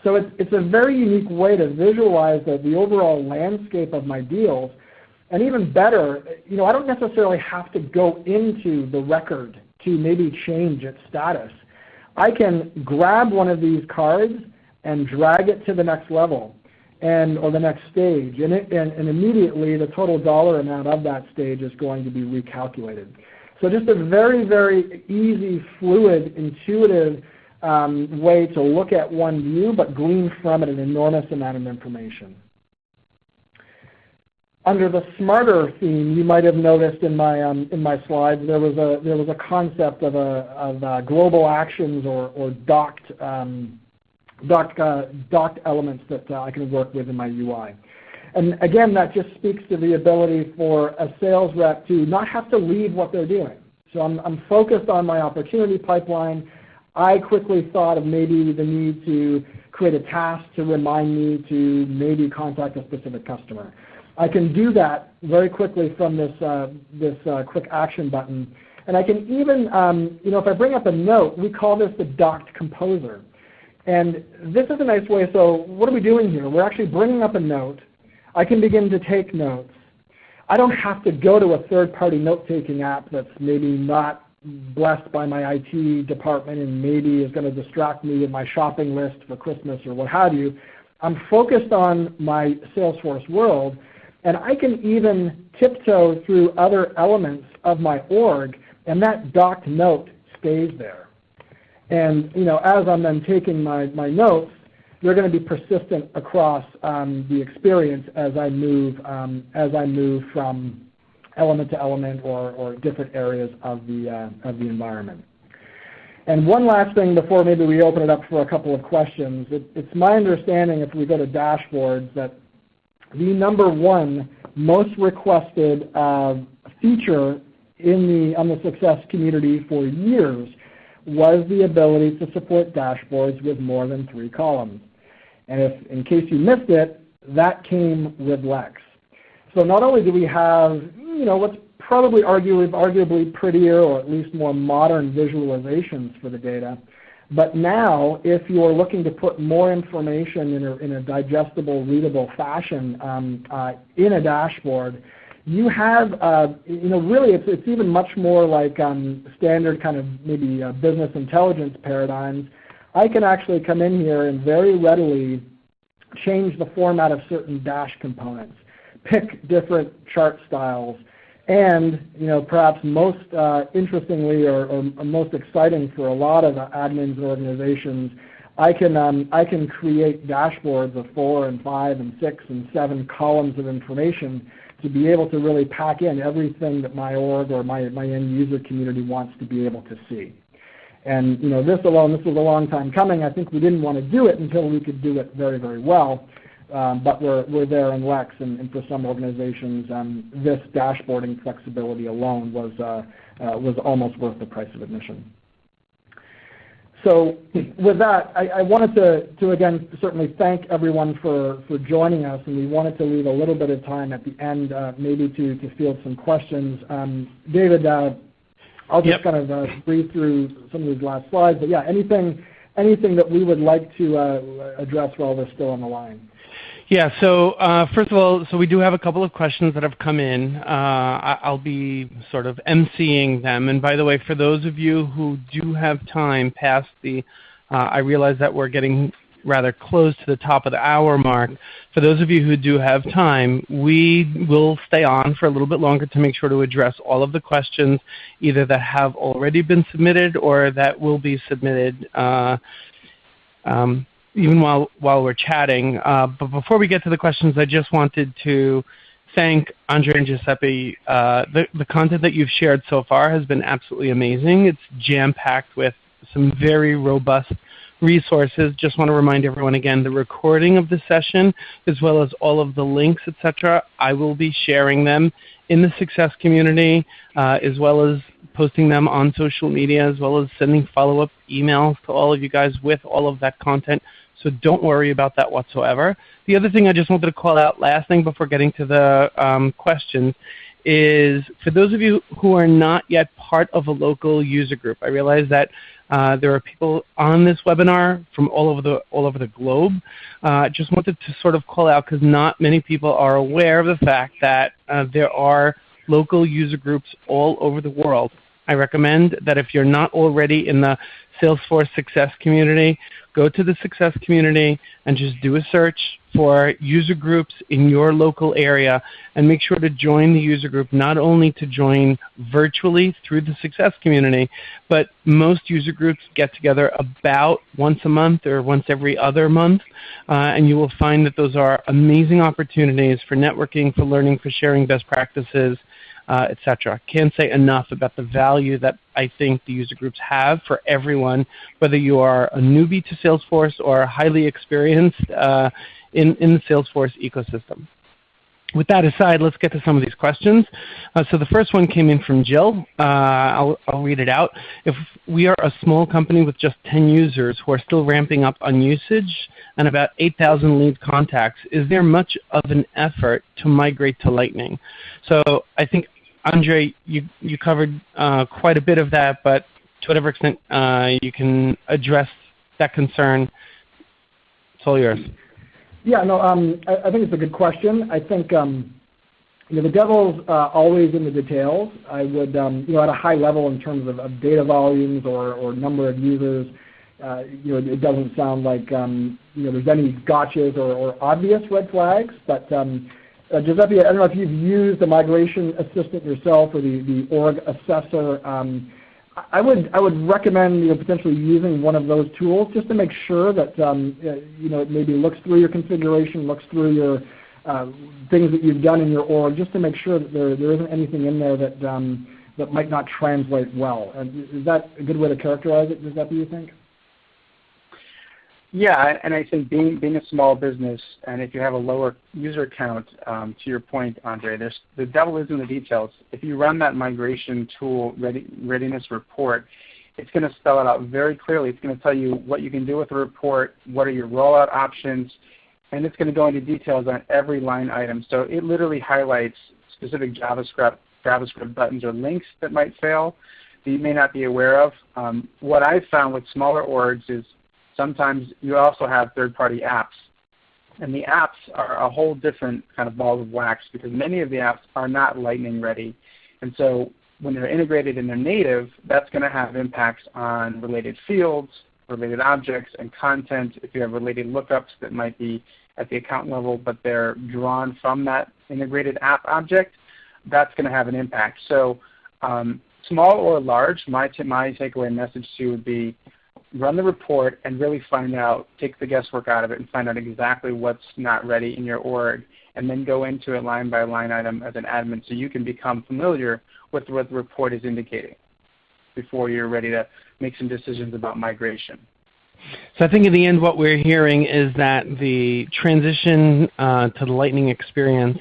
So it's a very unique way to visualize the overall landscape of my deals. And even better, I don't necessarily have to go into the record to maybe change its status. I can grab one of these cards and drag it to the next level or the next stage, and immediately the total dollar amount of that stage is going to be recalculated. So just a very, very easy, fluid, intuitive way to look at one view, but glean from it an enormous amount of information. Under the smarter theme, you might have noticed in my slides there was a concept of global actions or docked elements that I can work with in my UI. And again, that just speaks to the ability for a sales rep to not have to leave what they're doing. So I'm focused on my opportunity pipeline. I quickly thought of maybe the need to create a task to remind me to maybe contact a specific customer. I can do that very quickly from this quick action button. And I can even, if I bring up a note, we call this the docked composer. And this is a nice way, so what are we doing here? We're actually bringing up a note. I can begin to take notes. I don't have to go to a third-party note-taking app that's maybe not blessed by my IT department and maybe is going to distract me with my shopping list for Christmas or what have you. I'm focused on my Salesforce world, and I can even tiptoe through other elements of my org, and that docked note stays there. And as I'm then taking my notes, they're going to be persistent across the experience as I move from element to element or different areas of the environment. And one last thing before maybe we open it up for a couple of questions. It's my understanding, if we go to dashboards, that the number one most requested feature on the Success community for years was the ability to support dashboards with more than 3 columns. And if, in case you missed it, that came with Lex. So not only do we have, what's probably arguably prettier or at least more modern visualizations for the data, but now if you're looking to put more information in a digestible, readable fashion in a dashboard, you have, really it's even much more like standard kind of maybe business intelligence paradigms. I can actually come in here and very readily change the format of certain dash components, pick different chart styles, and perhaps most interestingly or most exciting for a lot of admins and organizations, I can create dashboards of 4 and 5 and 6 and 7 columns of information to be able to really pack in everything that my org or my end user community wants to be able to see. And this was a long time coming. I think we didn't want to do it until we could do it very, very well. But we're there in Lex, and for some organizations, this dashboarding flexibility alone was almost worth the price of admission. So with that, I wanted to again certainly thank everyone for joining us, and we wanted to leave a little bit of time at the end maybe to field some questions. David, I'll just kind of breeze through some of these last slides, but yeah, anything that we would like to address while we're still on the line. Yeah, so first of all, we do have a couple of questions that have come in. I'll be sort of emceeing them. And by the way, for those of you who do have time past I realize that we're getting rather close to the top of the hour mark. For those of you who do have time, we will stay on for a little bit longer to make sure to address all of the questions, either that have already been submitted or that will be submitted even while we're chatting. But before we get to the questions, I just wanted to thank Andre and Giuseppe. The content that you've shared so far has been absolutely amazing. It's jam-packed with some very robust resources. Just want to remind everyone again, the recording of the session, as well as all of the links, etc., I will be sharing them in the Success community, as well as posting them on social media, as well as sending follow-up emails to all of you guys with all of that content. So don't worry about that whatsoever. The other thing I just wanted to call out, last thing before getting to the questions, is for those of you who are not yet part of a local user group, I realize that there are people on this webinar from all over the globe. Just wanted to sort of call out because not many people are aware of the fact that there are local user groups all over the world. I recommend that if you're not already in the Salesforce Success Community, go to the Success Community and just do a search for user groups in your local area and make sure to join the user group, not only to join virtually through the Success Community, but most user groups get together about once a month or once every other month, and you will find that those are amazing opportunities for networking, for learning, for sharing best practices, etc. Can't say enough about the value that I think the user groups have for everyone, whether you are a newbie to Salesforce or highly experienced in the Salesforce ecosystem. With that aside, let's get to some of these questions. So the first one came in from Jill. I'll read it out. If we are a small company with just 10 users who are still ramping up on usage and about 8,000 lead contacts, is there much of an effort to migrate to Lightning? So I think, Andre, you covered quite a bit of that, but to whatever extent you can address that concern, it's all yours. Yeah, no, I think it's a good question. I think the devil's always in the details. I would, at a high level in terms of data volumes or number of users, it doesn't sound like there's any gotchas or obvious red flags. But Giuseppe, I don't know if you've used the migration assistant yourself or the org assessor. I would recommend potentially using one of those tools just to make sure that it maybe looks through your configuration, looks through your things that you've done in your org, just to make sure that there isn't anything in there that might not translate well. Is that a good way to characterize it, Giuseppe, you think? Yeah, and I think being a small business, and if you have a lower user count, to your point, Andre, the devil is in the details. If you run that migration tool readiness report, it's going to spell it out very clearly. It's going to tell you what you can do with the report, what are your rollout options, and it's going to go into details on every line item. So it literally highlights specific JavaScript buttons or links that might fail that you may not be aware of. What I've found with smaller orgs is sometimes you also have third-party apps, and the apps are a whole different kind of ball of wax because many of the apps are not Lightning ready. And so when they're integrated and they're native, that's going to have impacts on related fields, related objects, and content. If you have related lookups that might be at the account level, but they're drawn from that integrated app object, that's going to have an impact. So small or large, my takeaway message to you would be run the report and really find out, take the guesswork out of it and find out exactly what's not ready in your org, and then go into it line by line item as an admin so you can become familiar with what the report is indicating before you're ready to make some decisions about migration. So I think in the end what we're hearing is that the transition to the Lightning experience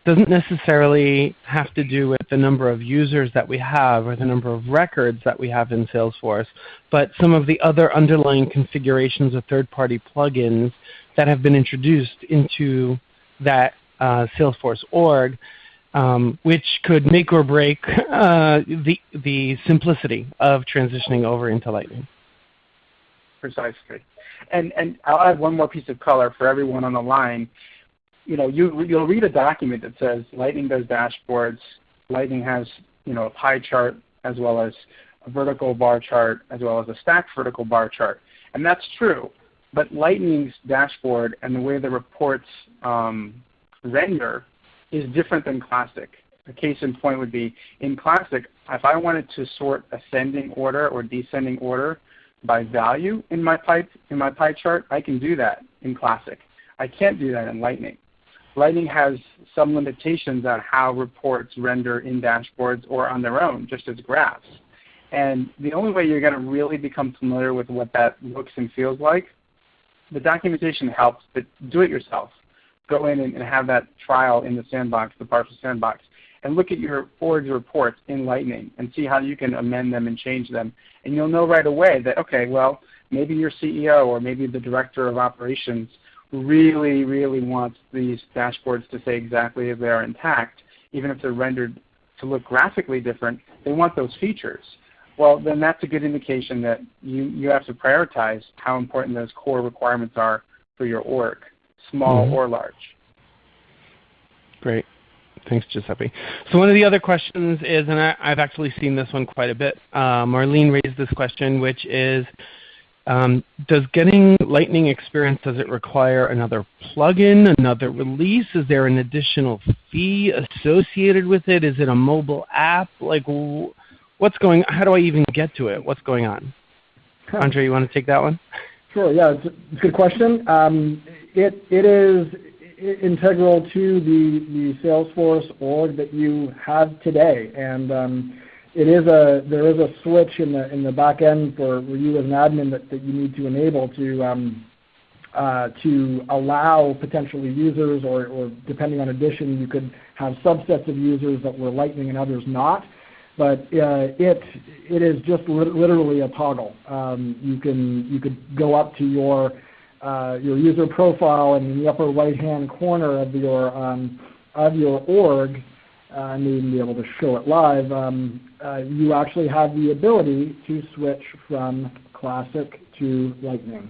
doesn't necessarily have to do with the number of users that we have or the number of records that we have in Salesforce, but some of the other underlying configurations of third-party plugins that have been introduced into that Salesforce org, which could make or break the simplicity of transitioning over into Lightning. Precisely. And I'll add one more piece of color for everyone on the line. You'll read a document that says Lightning does dashboards, Lightning has a pie chart as well as a vertical bar chart as well as a stacked vertical bar chart. And that's true. But Lightning's dashboard and the way the reports render is different than Classic. A case in point would be in Classic, if I wanted to sort ascending order or descending order by value in my pie chart, I can do that in Classic. I can't do that in Lightning. Lightning has some limitations on how reports render in dashboards or on their own, just as graphs. And the only way you're going to really become familiar with what that looks and feels like, the documentation helps, but do it yourself. Go in and have that trial in the sandbox, the partial sandbox, and look at your org's reports in Lightning and see how you can amend them and change them. And you'll know right away that, okay, well, maybe your CEO or maybe the director of operations really, really wants these dashboards to say exactly as they are intact, even if they're rendered to look graphically different. They want those features. Well, then that's a good indication that you have to prioritize how important those core requirements are for your org, small or large. Great. Thanks, Giuseppe. So one of the other questions is, and I've actually seen this one quite a bit, Marlene raised this question, which is, does getting Lightning experience, does it require another plugin, another release? Is there an additional fee associated with it? Is it a mobile app? Like, what's going on? How do I even get to it? What's going on? Andre, you want to take that one? Sure, yeah, it's a good question. It is integral to the Salesforce org that you have today, and there is a switch in the back end for you as an admin that you need to enable to allow potentially users, or depending on edition, you could have subsets of users that were Lightning and others not. But it is just literally a toggle. You could go up to your user profile, and in the upper right-hand corner of your org, I may even be able to show it live. You actually have the ability to switch from Classic to Lightning.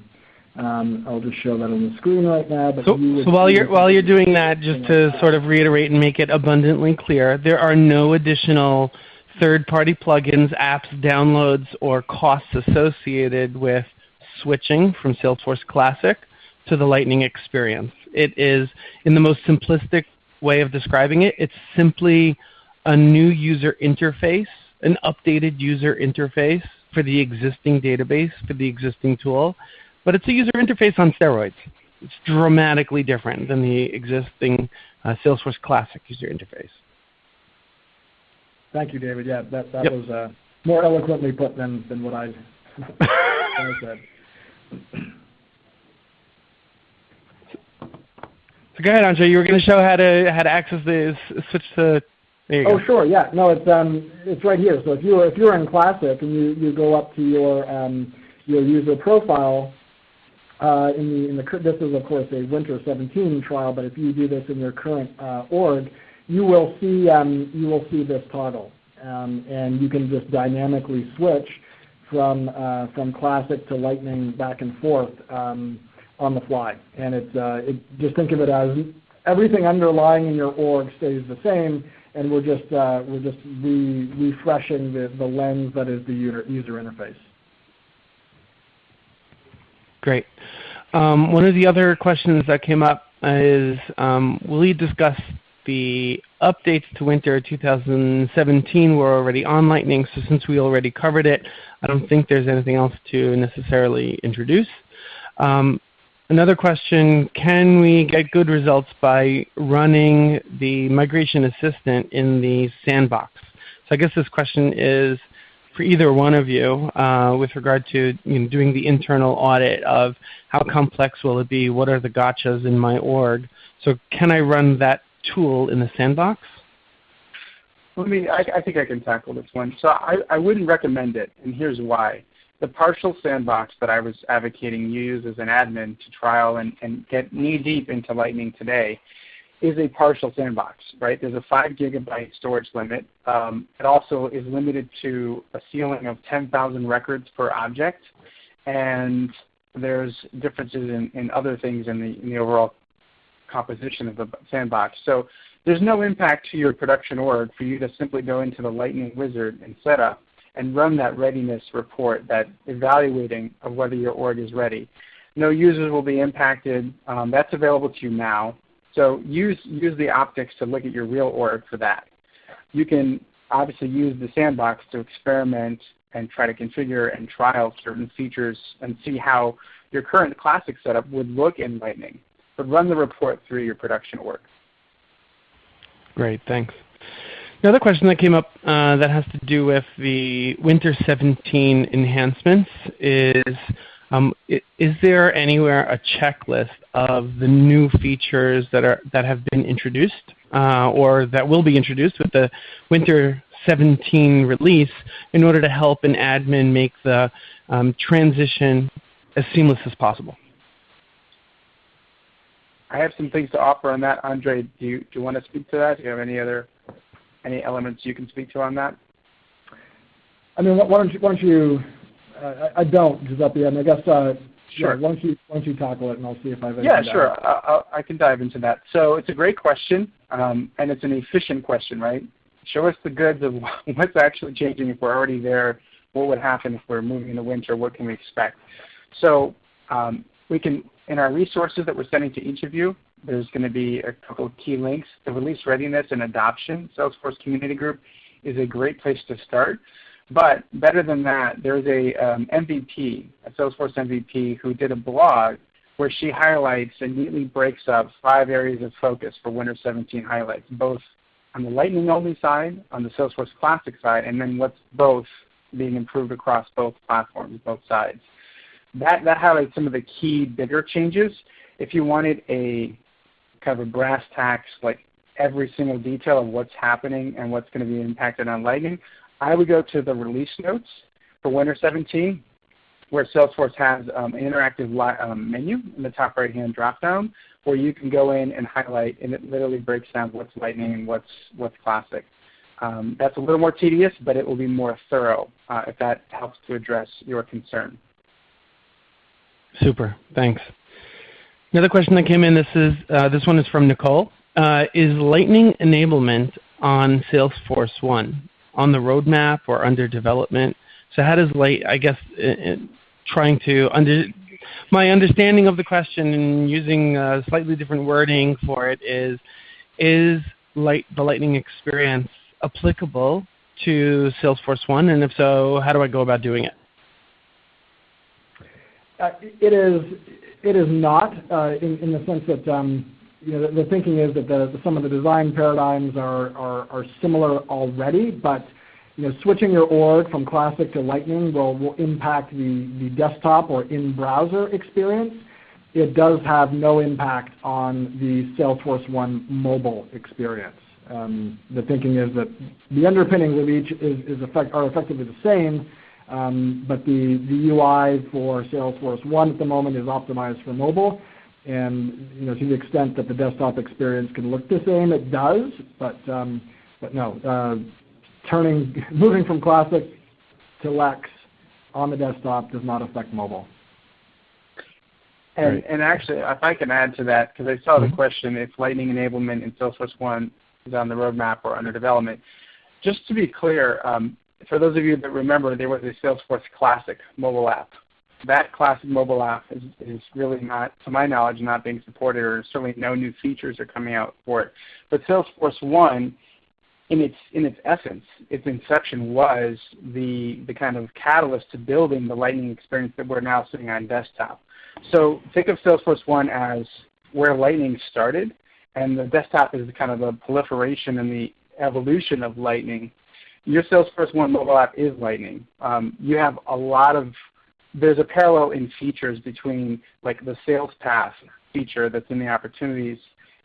I'll just show that on the screen right now. But so while you're doing that, just to sort of reiterate and make it abundantly clear, there are no additional third-party plugins, apps, downloads, or costs associated with switching from Salesforce Classic to the Lightning experience. It is, in the most simplistic way of describing it, it's simply a new user interface, an updated user interface for the existing database, for the existing tool, but it's a user interface on steroids. It's dramatically different than the existing Salesforce Classic user interface. Thank you, David. Yeah, that was more eloquently put than what I said. So go ahead, Andre. You were going to show how to access the switch to. There you go. Oh, sure. Yeah. No, it's right here. So if you're in Classic and you go up to your user profile, this is of course a Winter 17 trial, but if you do this in your current org, you will see this toggle, and you can just dynamically switch from Classic to Lightning back and forth on the fly. And just think of it as everything underlying in your org stays the same, and we're just refreshing the lens that is the user interface. Great. One of the other questions that came up is, will you discuss the updates to Winter 2017 were already on Lightning, so since we already covered it, I don't think there's anything else to necessarily introduce. Another question, can we get good results by running the migration assistant in the sandbox? So I guess this question is for either one of you with regard to doing the internal audit of how complex will it be, what are the gotchas in my org. So can I run that tool in the sandbox? I think I can tackle this one. So I wouldn't recommend it, and here's why. The partial sandbox that I was advocating you use as an admin to trial and get knee-deep into Lightning today is a partial sandbox, right? There's a 5 GB storage limit. It also is limited to a ceiling of 10,000 records per object, and there's differences in other things in the overall composition of the sandbox. So there's no impact to your production org for you to simply go into the Lightning wizard and setup and run that readiness report, that evaluating of whether your org is ready. no users will be impacted. That's available to you now. So use the optics to look at your real org for that. You can obviously use the sandbox to experiment and try to configure and trial certain features and see how your current classic setup would look in Lightning. But run the report through your production org. Great, thanks. Another question that came up that has to do with the Winter 17 enhancements is there anywhere a checklist of the new features that have been introduced or that will be introduced with the Winter 17 release in order to help an admin make the transition as seamless as possible? I have some things to offer on that. Andre, do you want to speak to that? Do you have any elements you can speak to on that? I mean, why don't you I don't, Giuseppe, and I guess sure. Yeah, why don't you tackle it, and I'll see if I've. Yeah, sure. I can dive into that. So it's a great question, and it's an efficient question, right? Show us the goods of what's actually changing if we're already there. What would happen if we're moving in the winter? What can we expect? So we can, in our resources that we're sending to each of you, there's going to be a couple of key links. The release readiness and adoption Salesforce Community Group is a great place to start. But better than that, there's a MVP, a Salesforce MVP, who did a blog where she highlights and neatly breaks up 5 areas of focus for Winter 17 highlights, both on the Lightning-only side, on the Salesforce Classic side, and then what's both being improved across both platforms, both sides. That highlights some of the key bigger changes. If you wanted a kind of a brass tacks, like every single detail of what's happening and what's going to be impacted on Lightning, I would go to the release notes for Winter 17, where Salesforce has an interactive menu in the top right-hand drop-down, where you can go in and highlight, and it literally breaks down what's Lightning and what's Classic. That's a little more tedious, but it will be more thorough if that helps to address your concern. Super, thanks. Another question that came in, this one is from Nicole. Is Lightning enablement on Salesforce 1 on the roadmap or under development? So how does my understanding of the question and using slightly different wording for it is the Lightning experience applicable to Salesforce 1? And if so, how do I go about doing it? It is not in the sense that the thinking is that some of the design paradigms are similar already, but switching your org from Classic to Lightning will impact the desktop or in-browser experience. It does have no impact on the Salesforce 1 mobile experience. The thinking is that the underpinnings of each are effectively the same, but the UI for Salesforce 1 at the moment is optimized for mobile. And to the extent that the desktop experience can look the same, it does. But no, moving from Classic to Lex on the desktop does not affect mobile. And actually, if I can add to that, because I saw the question if Lightning enablement in Salesforce 1 is on the roadmap or under development. Just to be clear, for those of you that remember, there was a Salesforce Classic mobile app. That Classic mobile app is really not, to my knowledge, not being supported, or certainly no new features are coming out for it. But Salesforce 1, in its essence, its inception was the kind of catalyst to building the Lightning experience that we're now sitting on desktop. So think of Salesforce 1 as where Lightning started, and the desktop is kind of the proliferation and the evolution of Lightning. Your Salesforce 1 mobile app is Lightning. You have there's a parallel in features between like the sales path feature that's in the opportunities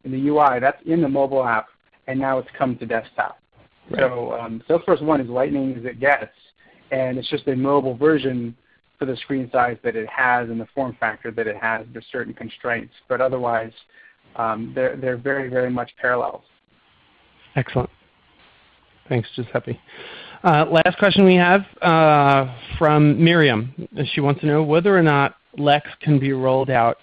in the UI, that's in the mobile app, and now it's come to desktop. Right. So Salesforce 1 is Lightning as it gets, and it's just a mobile version for the screen size that it has and the form factor that it has. There's certain constraints, but otherwise they're very, very much parallels. Excellent. Thanks, Giuseppe. Last question we have from Miriam. She wants to know whether or not Lex can be rolled out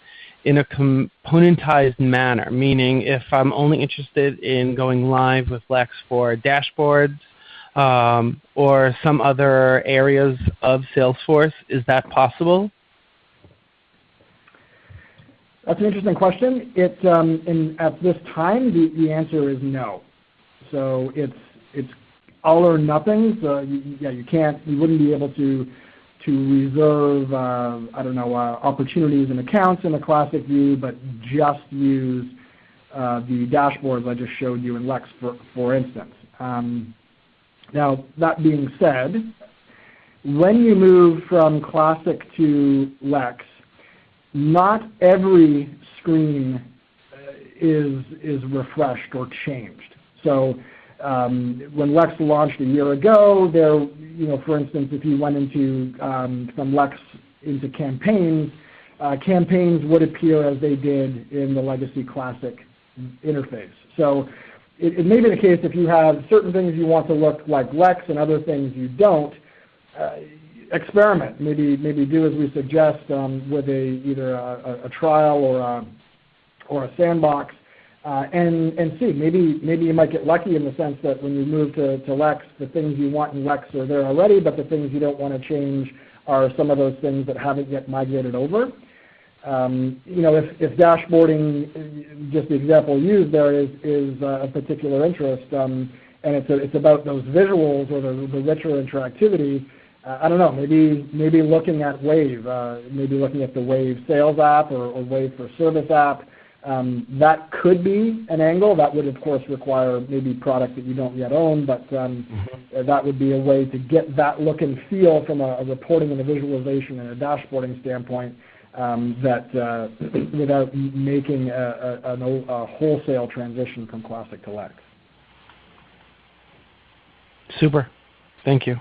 in a componentized manner, meaning if I'm only interested in going live with Lex for dashboards or some other areas of Salesforce, is that possible? That's an interesting question. At this time, the answer is no. So it's all or nothing. So you wouldn't be able to reserve opportunities and accounts in the classic view, but just use the dashboards I just showed you in Lex, for instance. Now, that being said, when you move from classic to Lex, not every screen is refreshed or changed. So when Lex launched a year ago, for instance, if you went into from Lex into campaigns, campaigns would appear as they did in the legacy classic interface. So it may be the case if you have certain things you want to look like Lex and other things you don't. Experiment. Maybe do as we suggest with either a trial or a sandbox, and see. Maybe you might get lucky in the sense that when you move to Lex, the things you want in Lex are there already, but the things you don't want to change are some of those things that haven't yet migrated over. If dashboarding, just the example used there, is a particular interest, and it's about those visuals or the richer interactivity. I don't know, maybe looking at Wave, maybe looking at the Wave sales app or Wave for service app. That could be an angle. That would, of course, require maybe product that you don't yet own, but that would be a way to get that look and feel from a reporting and a visualization and a dashboarding standpoint without making a wholesale transition from Classic to Lex. Super. Thank you.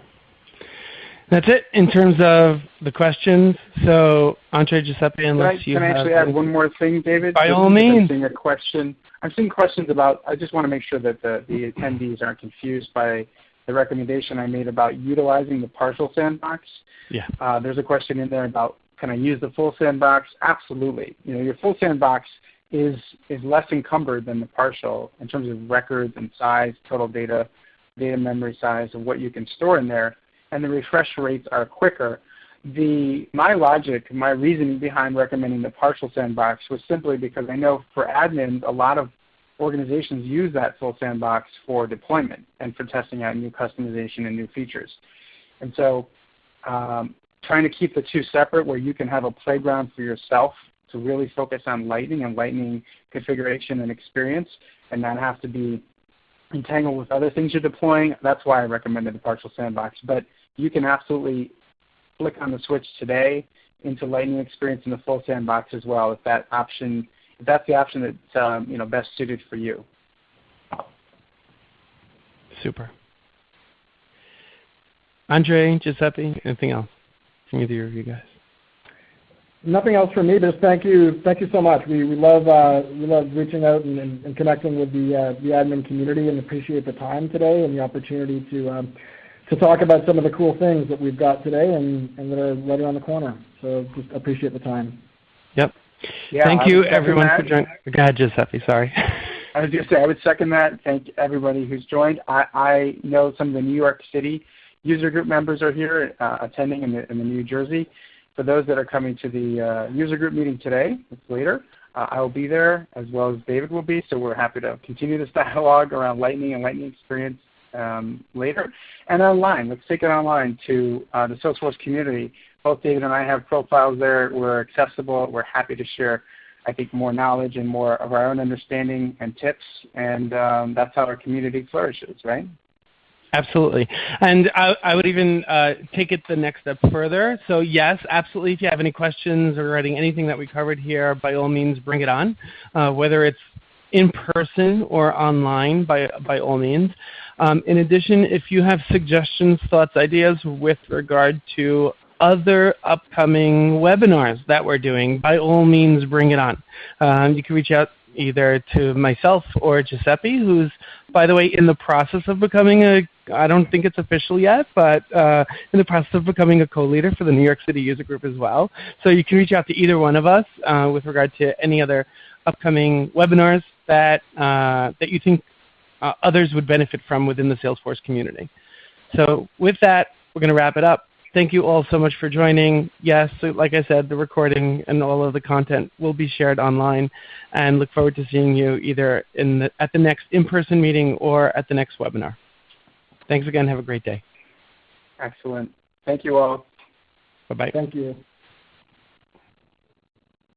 That's it in terms of the questions. So, Andre, Giuseppe, unless you have... Can I actually add one more thing, David? By all means. I'm seeing questions about, I just want to make sure that the attendees aren't confused by the recommendation I made about utilizing the partial sandbox. Yeah. There's a question in there about, can I use the full sandbox? Absolutely. Your full sandbox is less encumbered than the partial in terms of records and size, total data memory size, and what you can store in there. And the refresh rates are quicker. My logic, my reasoning behind recommending the partial sandbox was simply because I know for admins, a lot of organizations use that full sandbox for deployment and for testing out new customization and new features. And so trying to keep the two separate where you can have a playground for yourself to really focus on Lightning and Lightning configuration and experience and not have to be entangled with other things you're deploying. That's why I recommended the partial sandbox. But you can absolutely flick on the switch today into Lightning experience in the full sandbox as well if that's the option that's best suited for you. Super. Andre, Giuseppe, anything else from either of you guys? Nothing else from me, but just thank you so much. We love reaching out and connecting with the admin community, and appreciate the time today and the opportunity to talk about some of the cool things that we've got today and that are right around the corner. So just appreciate the time. Yep. Yeah, thank you everyone for joining. Go ahead, Giuseppe. Sorry. I was just saying, I would second that. Thank everybody who's joined. I know some of the New York City user group members are here attending in the New Jersey. For those that are coming to the user group meeting today, it's later, I will be there as well as David will be, so we're happy to continue this dialogue around Lightning and Lightning experience later. And online, let's take it online to the Salesforce community. Both David and I have profiles there. We're accessible. We're happy to share, I think, more knowledge and more of our own understanding and tips, and that's how our community flourishes, right? Absolutely. And I would even take it the next step further. So yes, absolutely, if you have any questions regarding anything that we covered here, by all means, bring it on, whether it's in person or online, by all means. In addition, if you have suggestions, thoughts, ideas with regard to other upcoming webinars that we're doing, by all means, bring it on. You can reach out either to myself or Giuseppe, who's, by the way, in the process of becoming I don't think it's official yet, but in the process of becoming a co-leader for the New York City User Group as well. So you can reach out to either one of us with regard to any other upcoming webinars that you think others would benefit from within the Salesforce community. So with that, we're going to wrap it up. Thank you all so much for joining. Yes, so like I said, the recording and all of the content will be shared online, and look forward to seeing you either at the next in-person meeting or at the next webinar. Thanks again. Have a great day. Excellent. Thank you all. Bye-bye. Thank you.